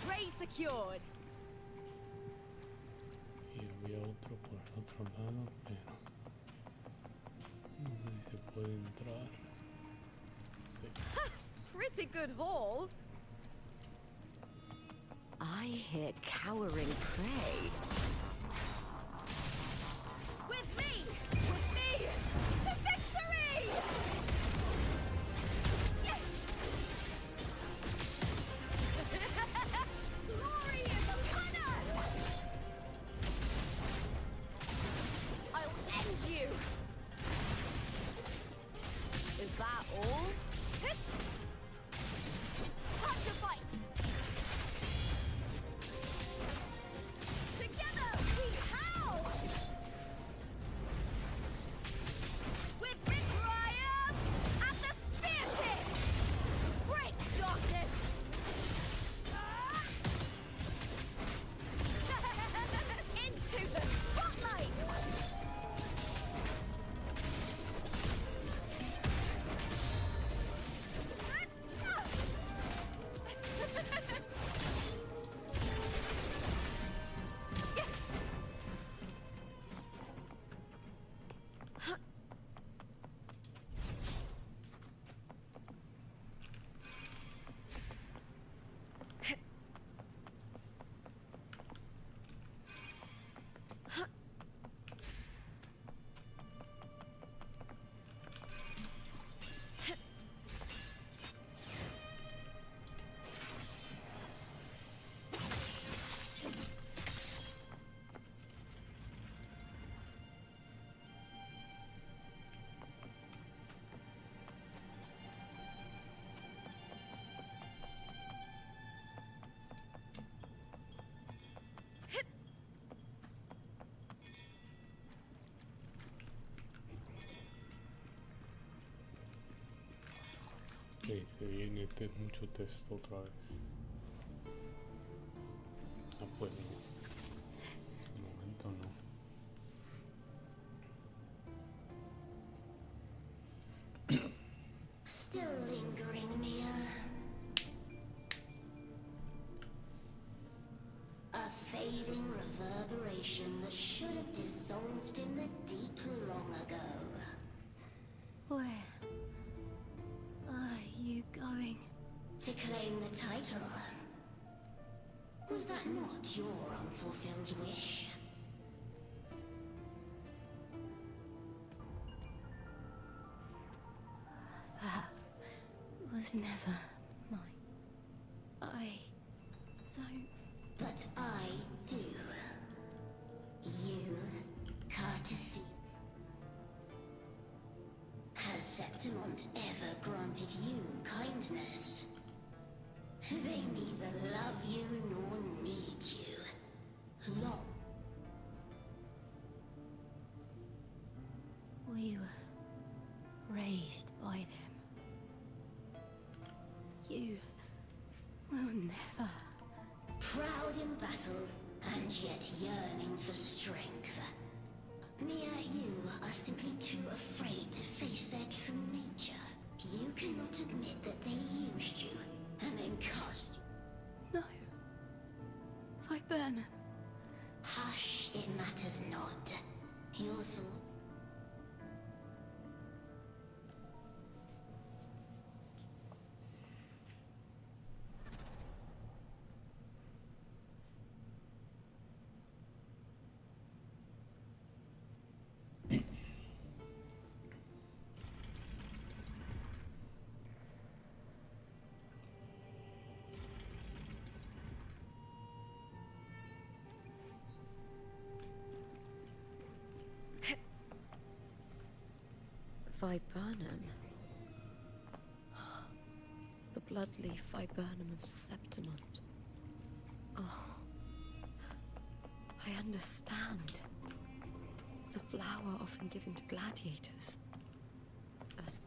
Ray secured. Y había otro por el otro lado, pero no sé si se puede entrar. Sí. Pretty good haul. I hear cowering prey. With me! With me! To victory! Yes! Glory is upon us! I'll end you! Is that all? Time to fight! Together we howl! With Rick Ryan at the spear tip! Break darkness! Into the spotlight! Ok, se viene mucho texto otra vez. Ah, pues no. De momento no. Still lingering, Mia. A fading reverberation that should have dissolved in the deep long ago. Where are you going? To claim the title. Was that not your unfulfilled wish? That was never mine. I don't... But I do. You, Cartophy. Has Septimont ever granted you kindness? They neither love you nor need you. Long. We were raised by them. You will never... Proud in battle, and yet yearning for strength. Mia, you are simply too afraid to face their true nature. You cannot admit burn. Hush, it matters not. Your thoughts. Viburnum. The bloodleaf viburnum of Septimont. Oh. I understand. It's a flower often given to gladiators. As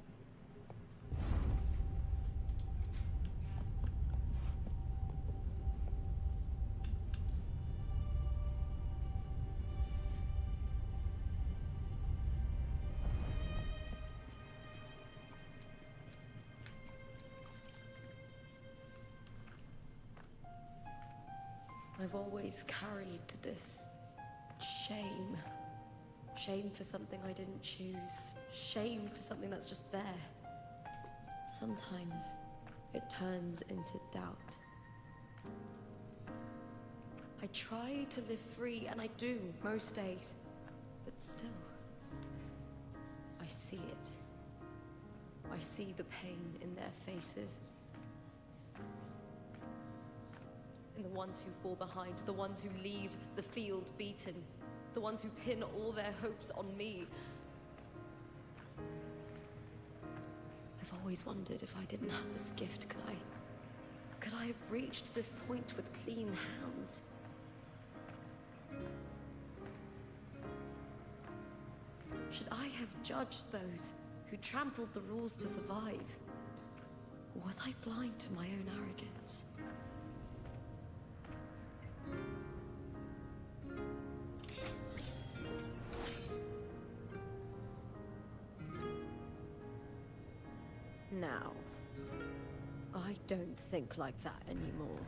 I've always carried this shame. Shame for something I didn't choose. Shame for something that's just there. Sometimes it turns into doubt. I try to live free, and I do most days. But still, I see it. I see the pain in their faces. In the ones who fall behind, the ones who leave the field beaten, the ones who pin all their hopes on me. I've always wondered if I didn't have this gift, could I have reached this point with clean hands? Should I have judged those who trampled the rules to survive? Or was I blind to my own arrogance? Now, I don't think like that anymore.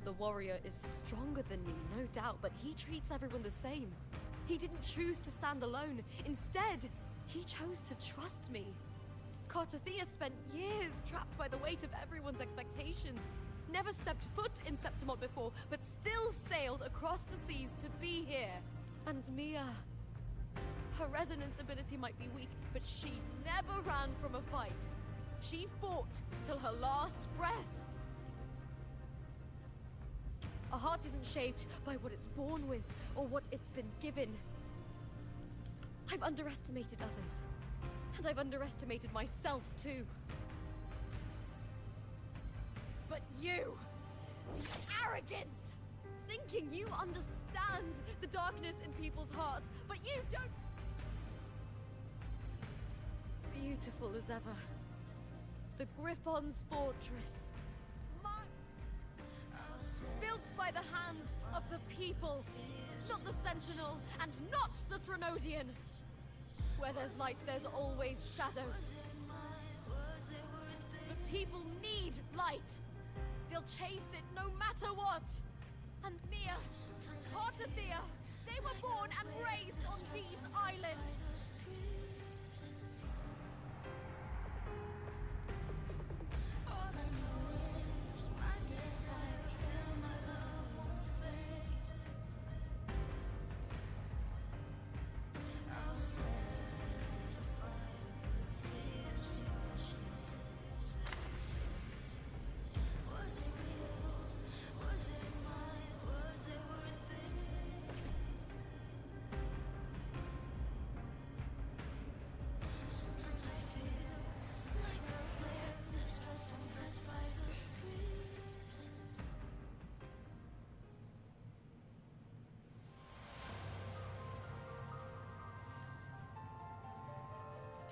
The warrior is stronger than me, no doubt, but he treats everyone the same. He didn't choose to stand alone. Instead, he chose to trust me. Cartothea spent years trapped by the weight of everyone's expectations. Never stepped foot in Septimont before, but still sailed across the seas to be here. And Mia, her resonance ability might be weak, but she never ran from a fight. She fought till her last breath. A heart isn't shaped by what it's born with, or what it's been given. I've underestimated others, and I've underestimated myself too. But you, the arrogance! Thinking you understand the darkness in people's hearts, but you don't... Beautiful as ever. The Griffon's fortress. Built by the hands of the people. Not the Sentinel, and not the Trinodian. Where there's light, there's always shadows. But people need light. They'll chase it no matter what. And Mia, Cartothea, they were born and raised on these islands.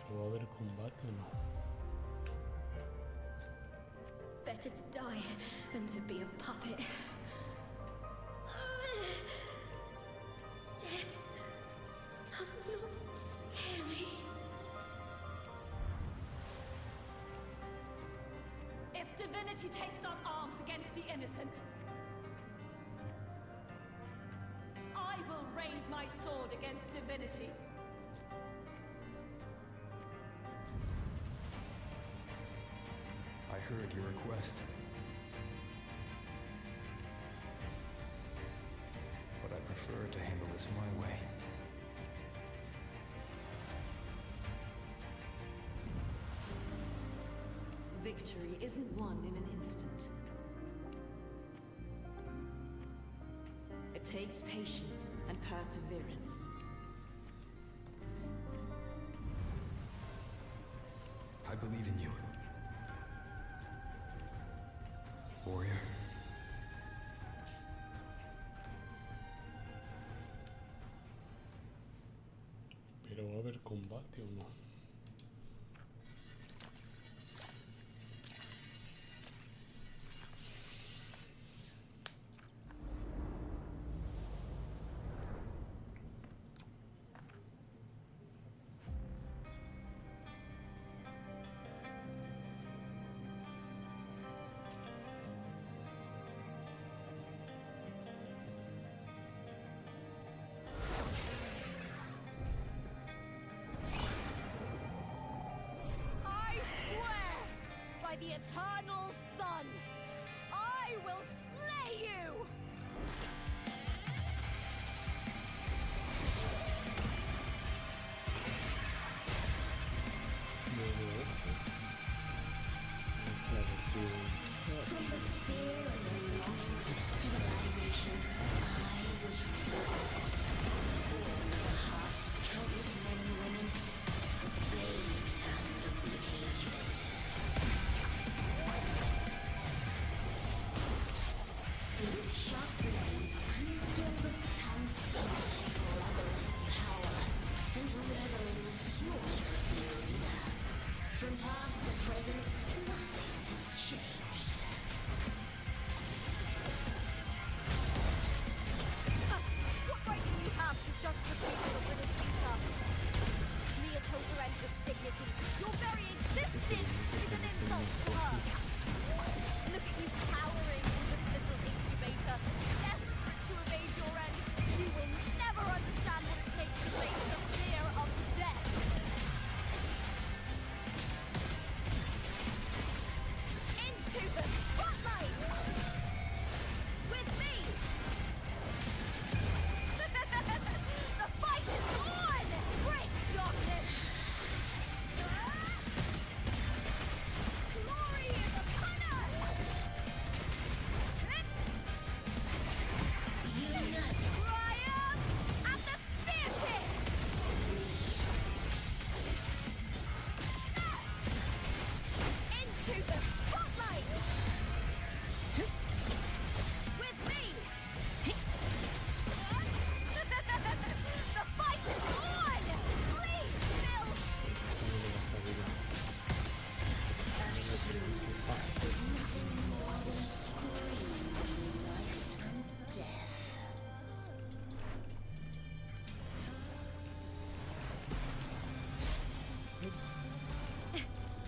¿Va a haber combate o no? Better to die than to be a puppet. Death does not scare me. humanity takes up arms against the innocent, I will raise my sword against divinity. I heard your request. But I prefer to handle this my way. Victory isn't won in an instant. It takes patience and perseverance. I believe in you. Warrior. Pero va a haber combate o no. The eternal sun, I will slay you! From the fear and the longings of civilization, I was forged. Born of the hearts of countless men and women, the flames hand of the ageless. With sharp blades and silver tongue, he struggles for power and revel in the slaughter of the arena. From past to present, nothing has changed. What right do you have to judge the people of Minnesota? Mere tolerance of dignity. Your very existence is an insult to her. Look at you cowering in this little incubator, desperate to evade your end. You will never understand what it takes to face the fear of death. Into the spotlight! With me! The fight is on! Break darkness! Glory is upon us! Triumph at the theater! Into the spotlight! With me! The fight is on! Please, Bill! There's nothing more than scream between life and death.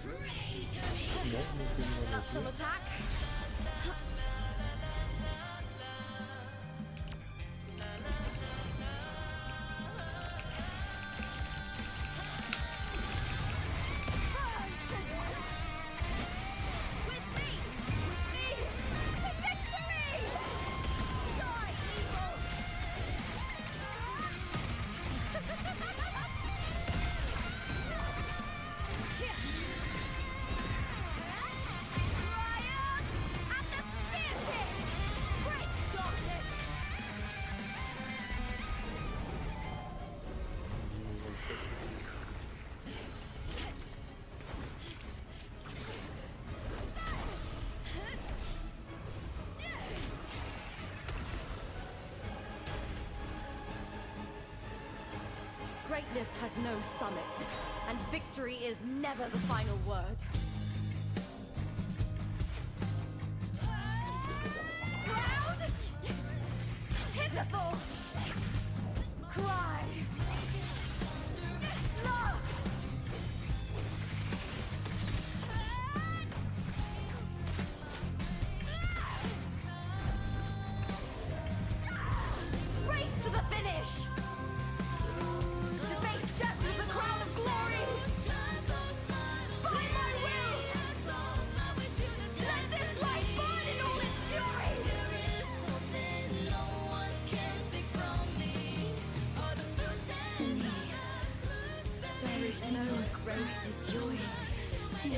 Pray to me! That's some attack. With me! To victory! Die, evil! Triumph at the theater! Break darkness! Greatness has no summit, and victory is never the final word. Proud! Pitiful! Cry! Love!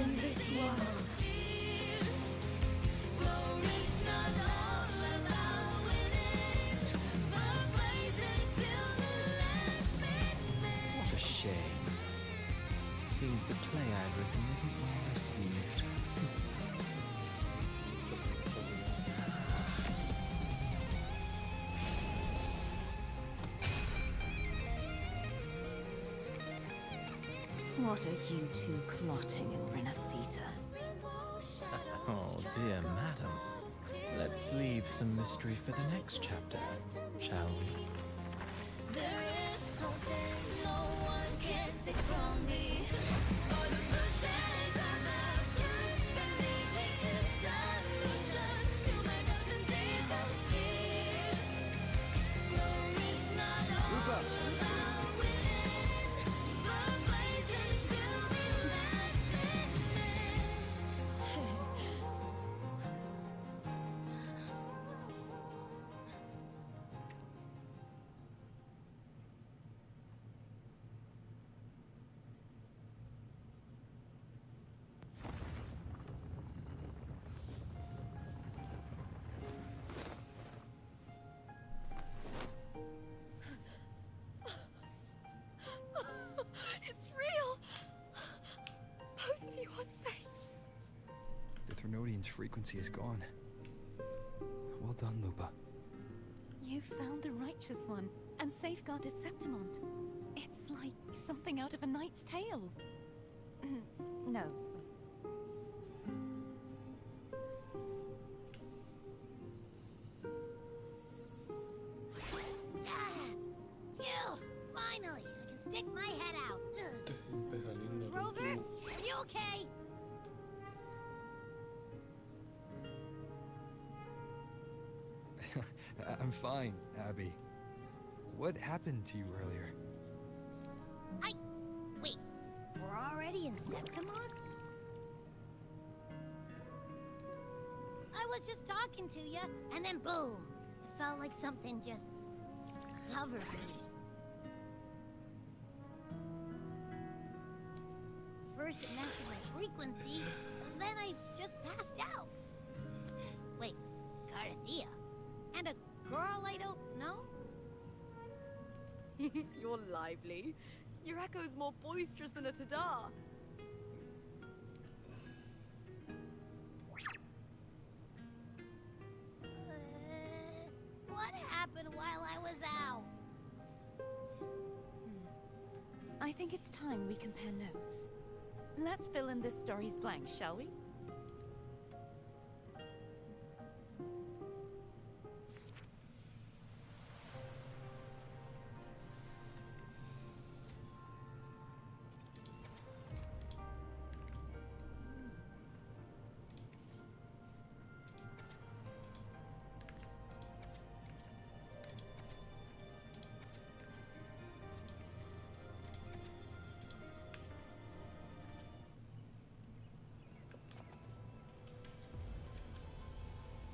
in this world. What a shame. Seems the play I've written isn't well received. What are you two plotting in Renacita? Oh, dear madam. Let's leave some mystery for the next chapter, shall we? There is something no one can take from me. All the bruises I have just believe it's a solution to my doubts and deepest fears. Glory's not all about winning, but blazing to be last minute. It's real! Both of you are safe. The Threnodian's frequency is gone. Well done, Lupa. You found the righteous one and safeguarded Septimont. It's like something out of a knight's tale. No. Phew! Finally, I can stick my head out. Ugh. Siempre saliendo Rover, contigo. are you okay? I'm fine, Abby. What happened to you earlier? Wait, we're already in Septimont? I was just talking to you, and then boom! It felt like something just covered me. First it messed with my frequency, then I just passed out. Wait, Carthea? And a girl I don't know? You're lively. Your echo's more boisterous than a Tadar. What happened while I was out? I think it's time we compare notes. Let's fill in this story's blanks, shall we?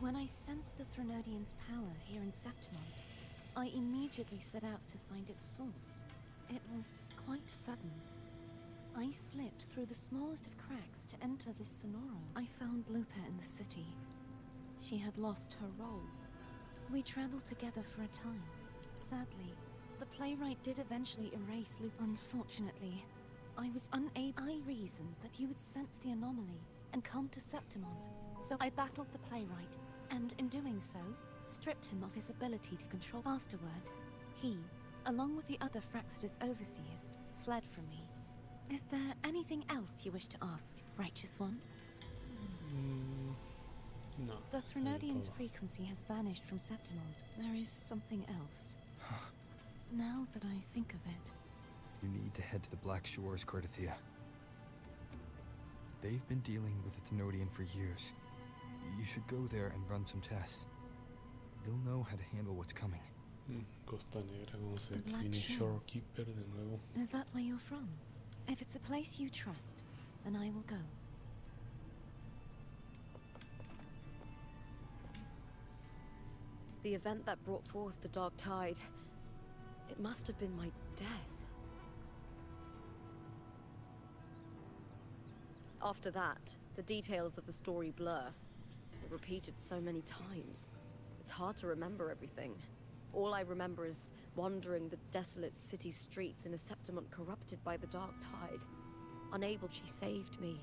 When I sensed the Threnodian's power here in Septimont, I immediately set out to find its source. It was quite sudden. I slipped through the smallest of cracks to enter this Sonoro. I found Lupa in the city. She had lost her role. We traveled together for a time. Sadly, the playwright did eventually erase Lupa. Unfortunately, I was unable. I reasoned that he would sense the anomaly and come to Septimont, so I battled the playwright, and in doing so, stripped him of his ability to control. Afterward, he, along with the other Fraxidus overseers, fled from me. Is there anything else you wish to ask, Righteous One? No. The eso es Threnodian's todo. frequency has vanished from Septimont. There is something else. Now that I think of it, You need to head to the Black Shores, Cardathea. They've been dealing with the Thenodian for years. You should go there and run some tests. They'll know how to handle what's coming. Costa Negra, como se The Black Clinic Shores. Shorekeeper de nuevo. is that where you're from? If it's a place you trust, then I will go. The event that brought forth the Dark Tide. It must have been my death. After that, the details of the story blur. Repeated so many times. It's hard to remember everything. All I remember is wandering the desolate city streets in a Septimont corrupted by the dark tide. Unable, she saved me.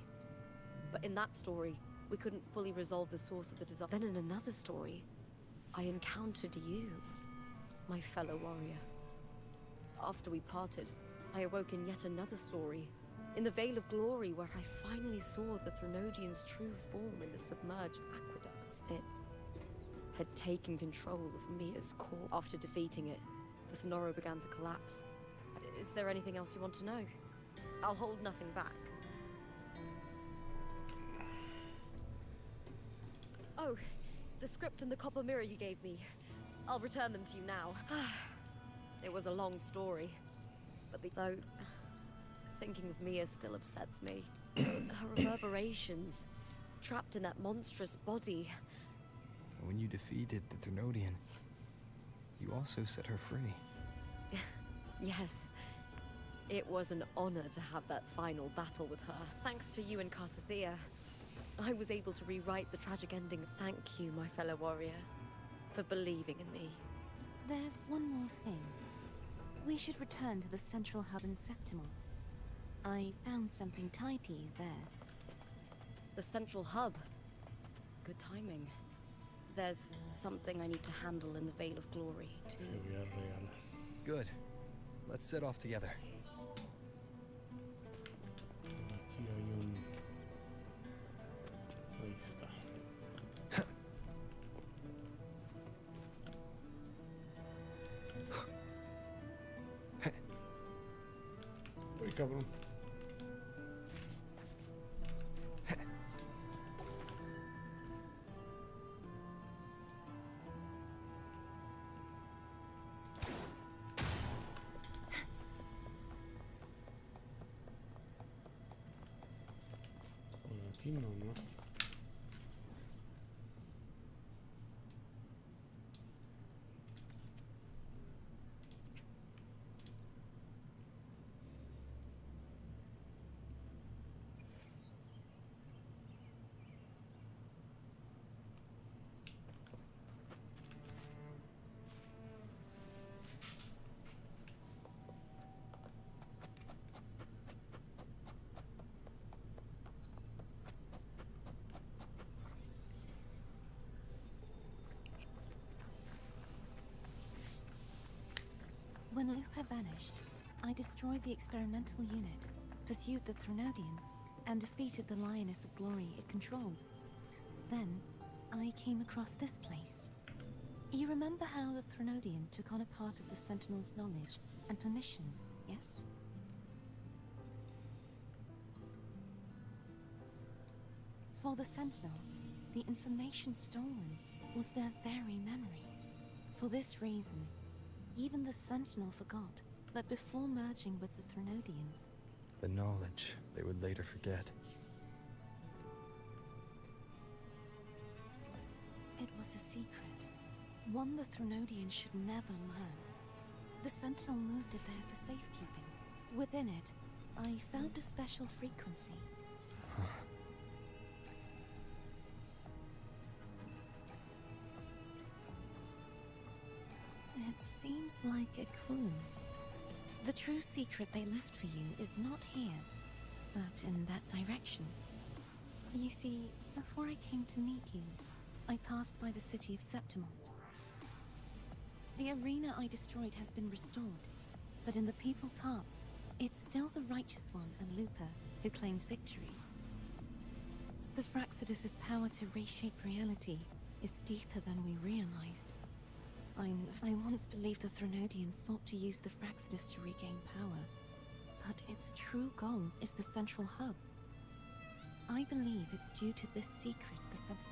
But in that story, we couldn't fully resolve the source of the disaster. Then in another story, I encountered you, my fellow warrior. After we parted, I awoke in yet another story, in the Vale of Glory, where I finally saw the Threnodian's true form in the submerged aqueducts. It had taken control of Mia's core. After defeating it, the Sonoro began to collapse. Is there anything else you want to know? I'll hold nothing back. Oh, the script and the copper mirror you gave me. I'll return them to you now. It was a long story, but though thinking of Mia still upsets me. Her reverberations, trapped in that monstrous body. When you defeated the Threnodian, you also set her free. Yes. It was an honor to have that final battle with her. Thanks to you and Cartathea, I was able to rewrite the tragic ending. Thank you, my fellow warrior, for believing in me. There's one more thing. We should return to the central hub in Septimont. I found something tied to you there. The central hub? Good timing. There's something I need to handle in the Vale of Glory, too. Good. Let's set off together. Aquí hay un... Ahí está. Uy, cabrón. Por aquí no, ¿no? When Lupa vanished, I destroyed the experimental unit, pursued the Threnodian, and defeated the Lioness of Glory it controlled. Then, I came across this place. You remember how the Threnodian took on a part of the Sentinel's knowledge and permissions, yes? For the Sentinel, the information stolen was their very memories. For this reason, even the Sentinel forgot that before merging with the Threnodian, The knowledge they would later forget. it was a secret. One the Threnodian should never learn. The Sentinel moved it there for safekeeping. Within it, I found a special frequency. It seems like a clue. The true secret they left for you is not here, but in that direction. You see, before I came to meet you, I passed by the city of Septimont. The arena I destroyed has been restored, but in the people's hearts, it's still the Righteous One and Lupa who claimed victory. The Fraxidus' power to reshape reality is deeper than we realized. I once believed the Threnodians sought to use the Fraxidus to regain power, but its true goal is the central hub. I believe it's due to this secret the Sentinel...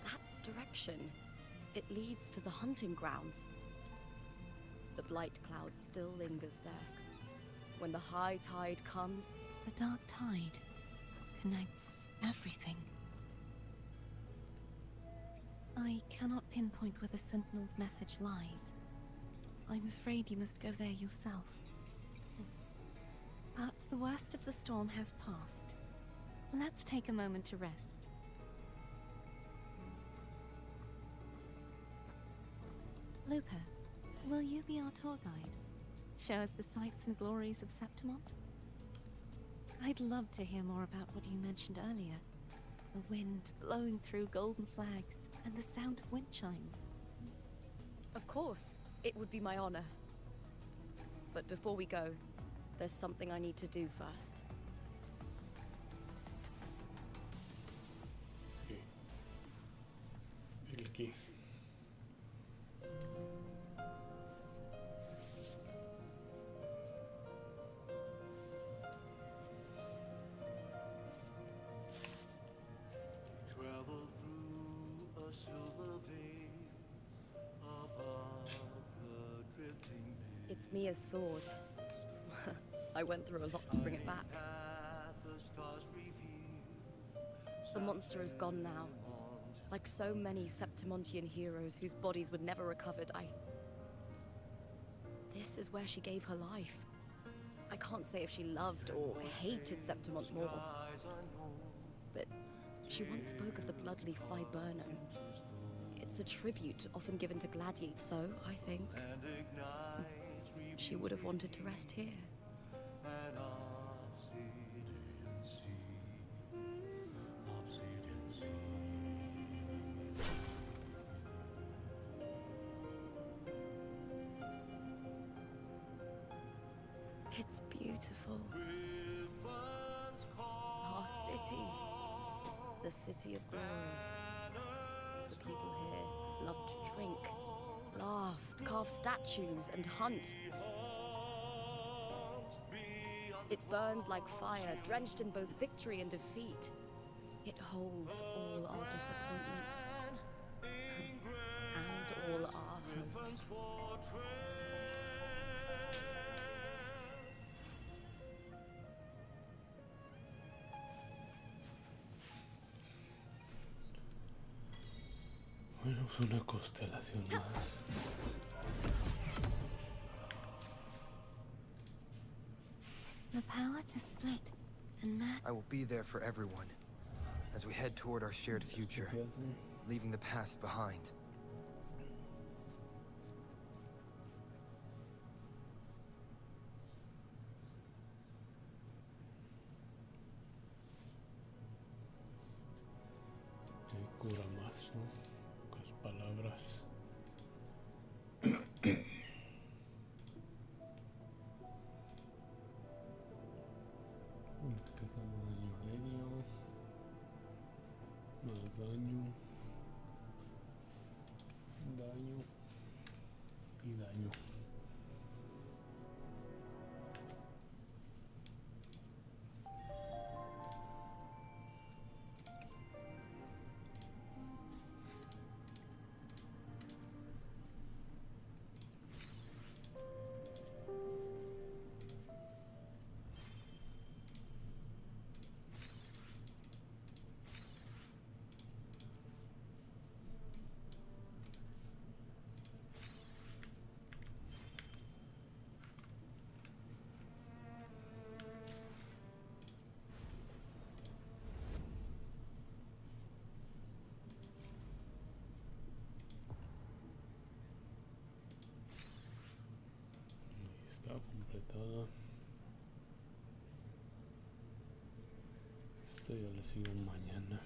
That direction. It leads to the hunting grounds. The blight cloud still lingers there. When the high tide comes... The dark tide connects everything. I cannot pinpoint where the Sentinel's message lies. I'm afraid you must go there yourself. But the worst of the storm has passed. Let's take a moment to rest. Luca, will you be our tour guide? Show us the sights and glories of Septimont? I'd love to hear more about what you mentioned earlier. The wind blowing through golden flags and the sound of wind chimes. Of course, it would be my honor. But before we go, there's something I need to do first. El qué. Travel through a silver vein above the drifting mist. It's Mia's sword. I went through a lot to bring it back. The monster is gone now. Like so many Septimontian heroes whose bodies were never recovered, This is where she gave her life. I can't say if she loved or hated Septimont more. But she once spoke of the bloodleaf viburnum. It's a tribute often given to gladiators, so I think she would have wanted to rest here. It's beautiful. Our city. The city of glory. The people here love to drink, laugh, carve statues, and hunt. It burns like fire, drenched in both victory and defeat. It holds all our disappointments. And all our hopes. Bueno, es una constelación más. The power to split and match. I will be there for everyone as we head toward our shared future, leaving the past behind. Cura más, ¿no? Pocas palabras. Daño medio. Más daño. Daño. Y daño. Está completada. Esto ya le sigo mañana.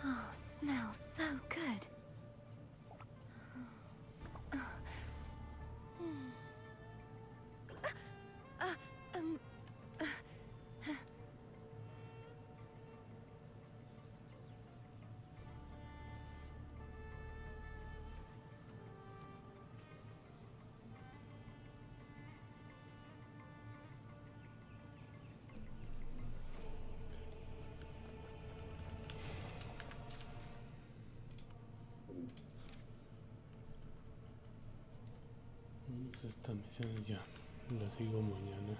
Oh, smells so good. Pues esta misión ya la sigo mañana.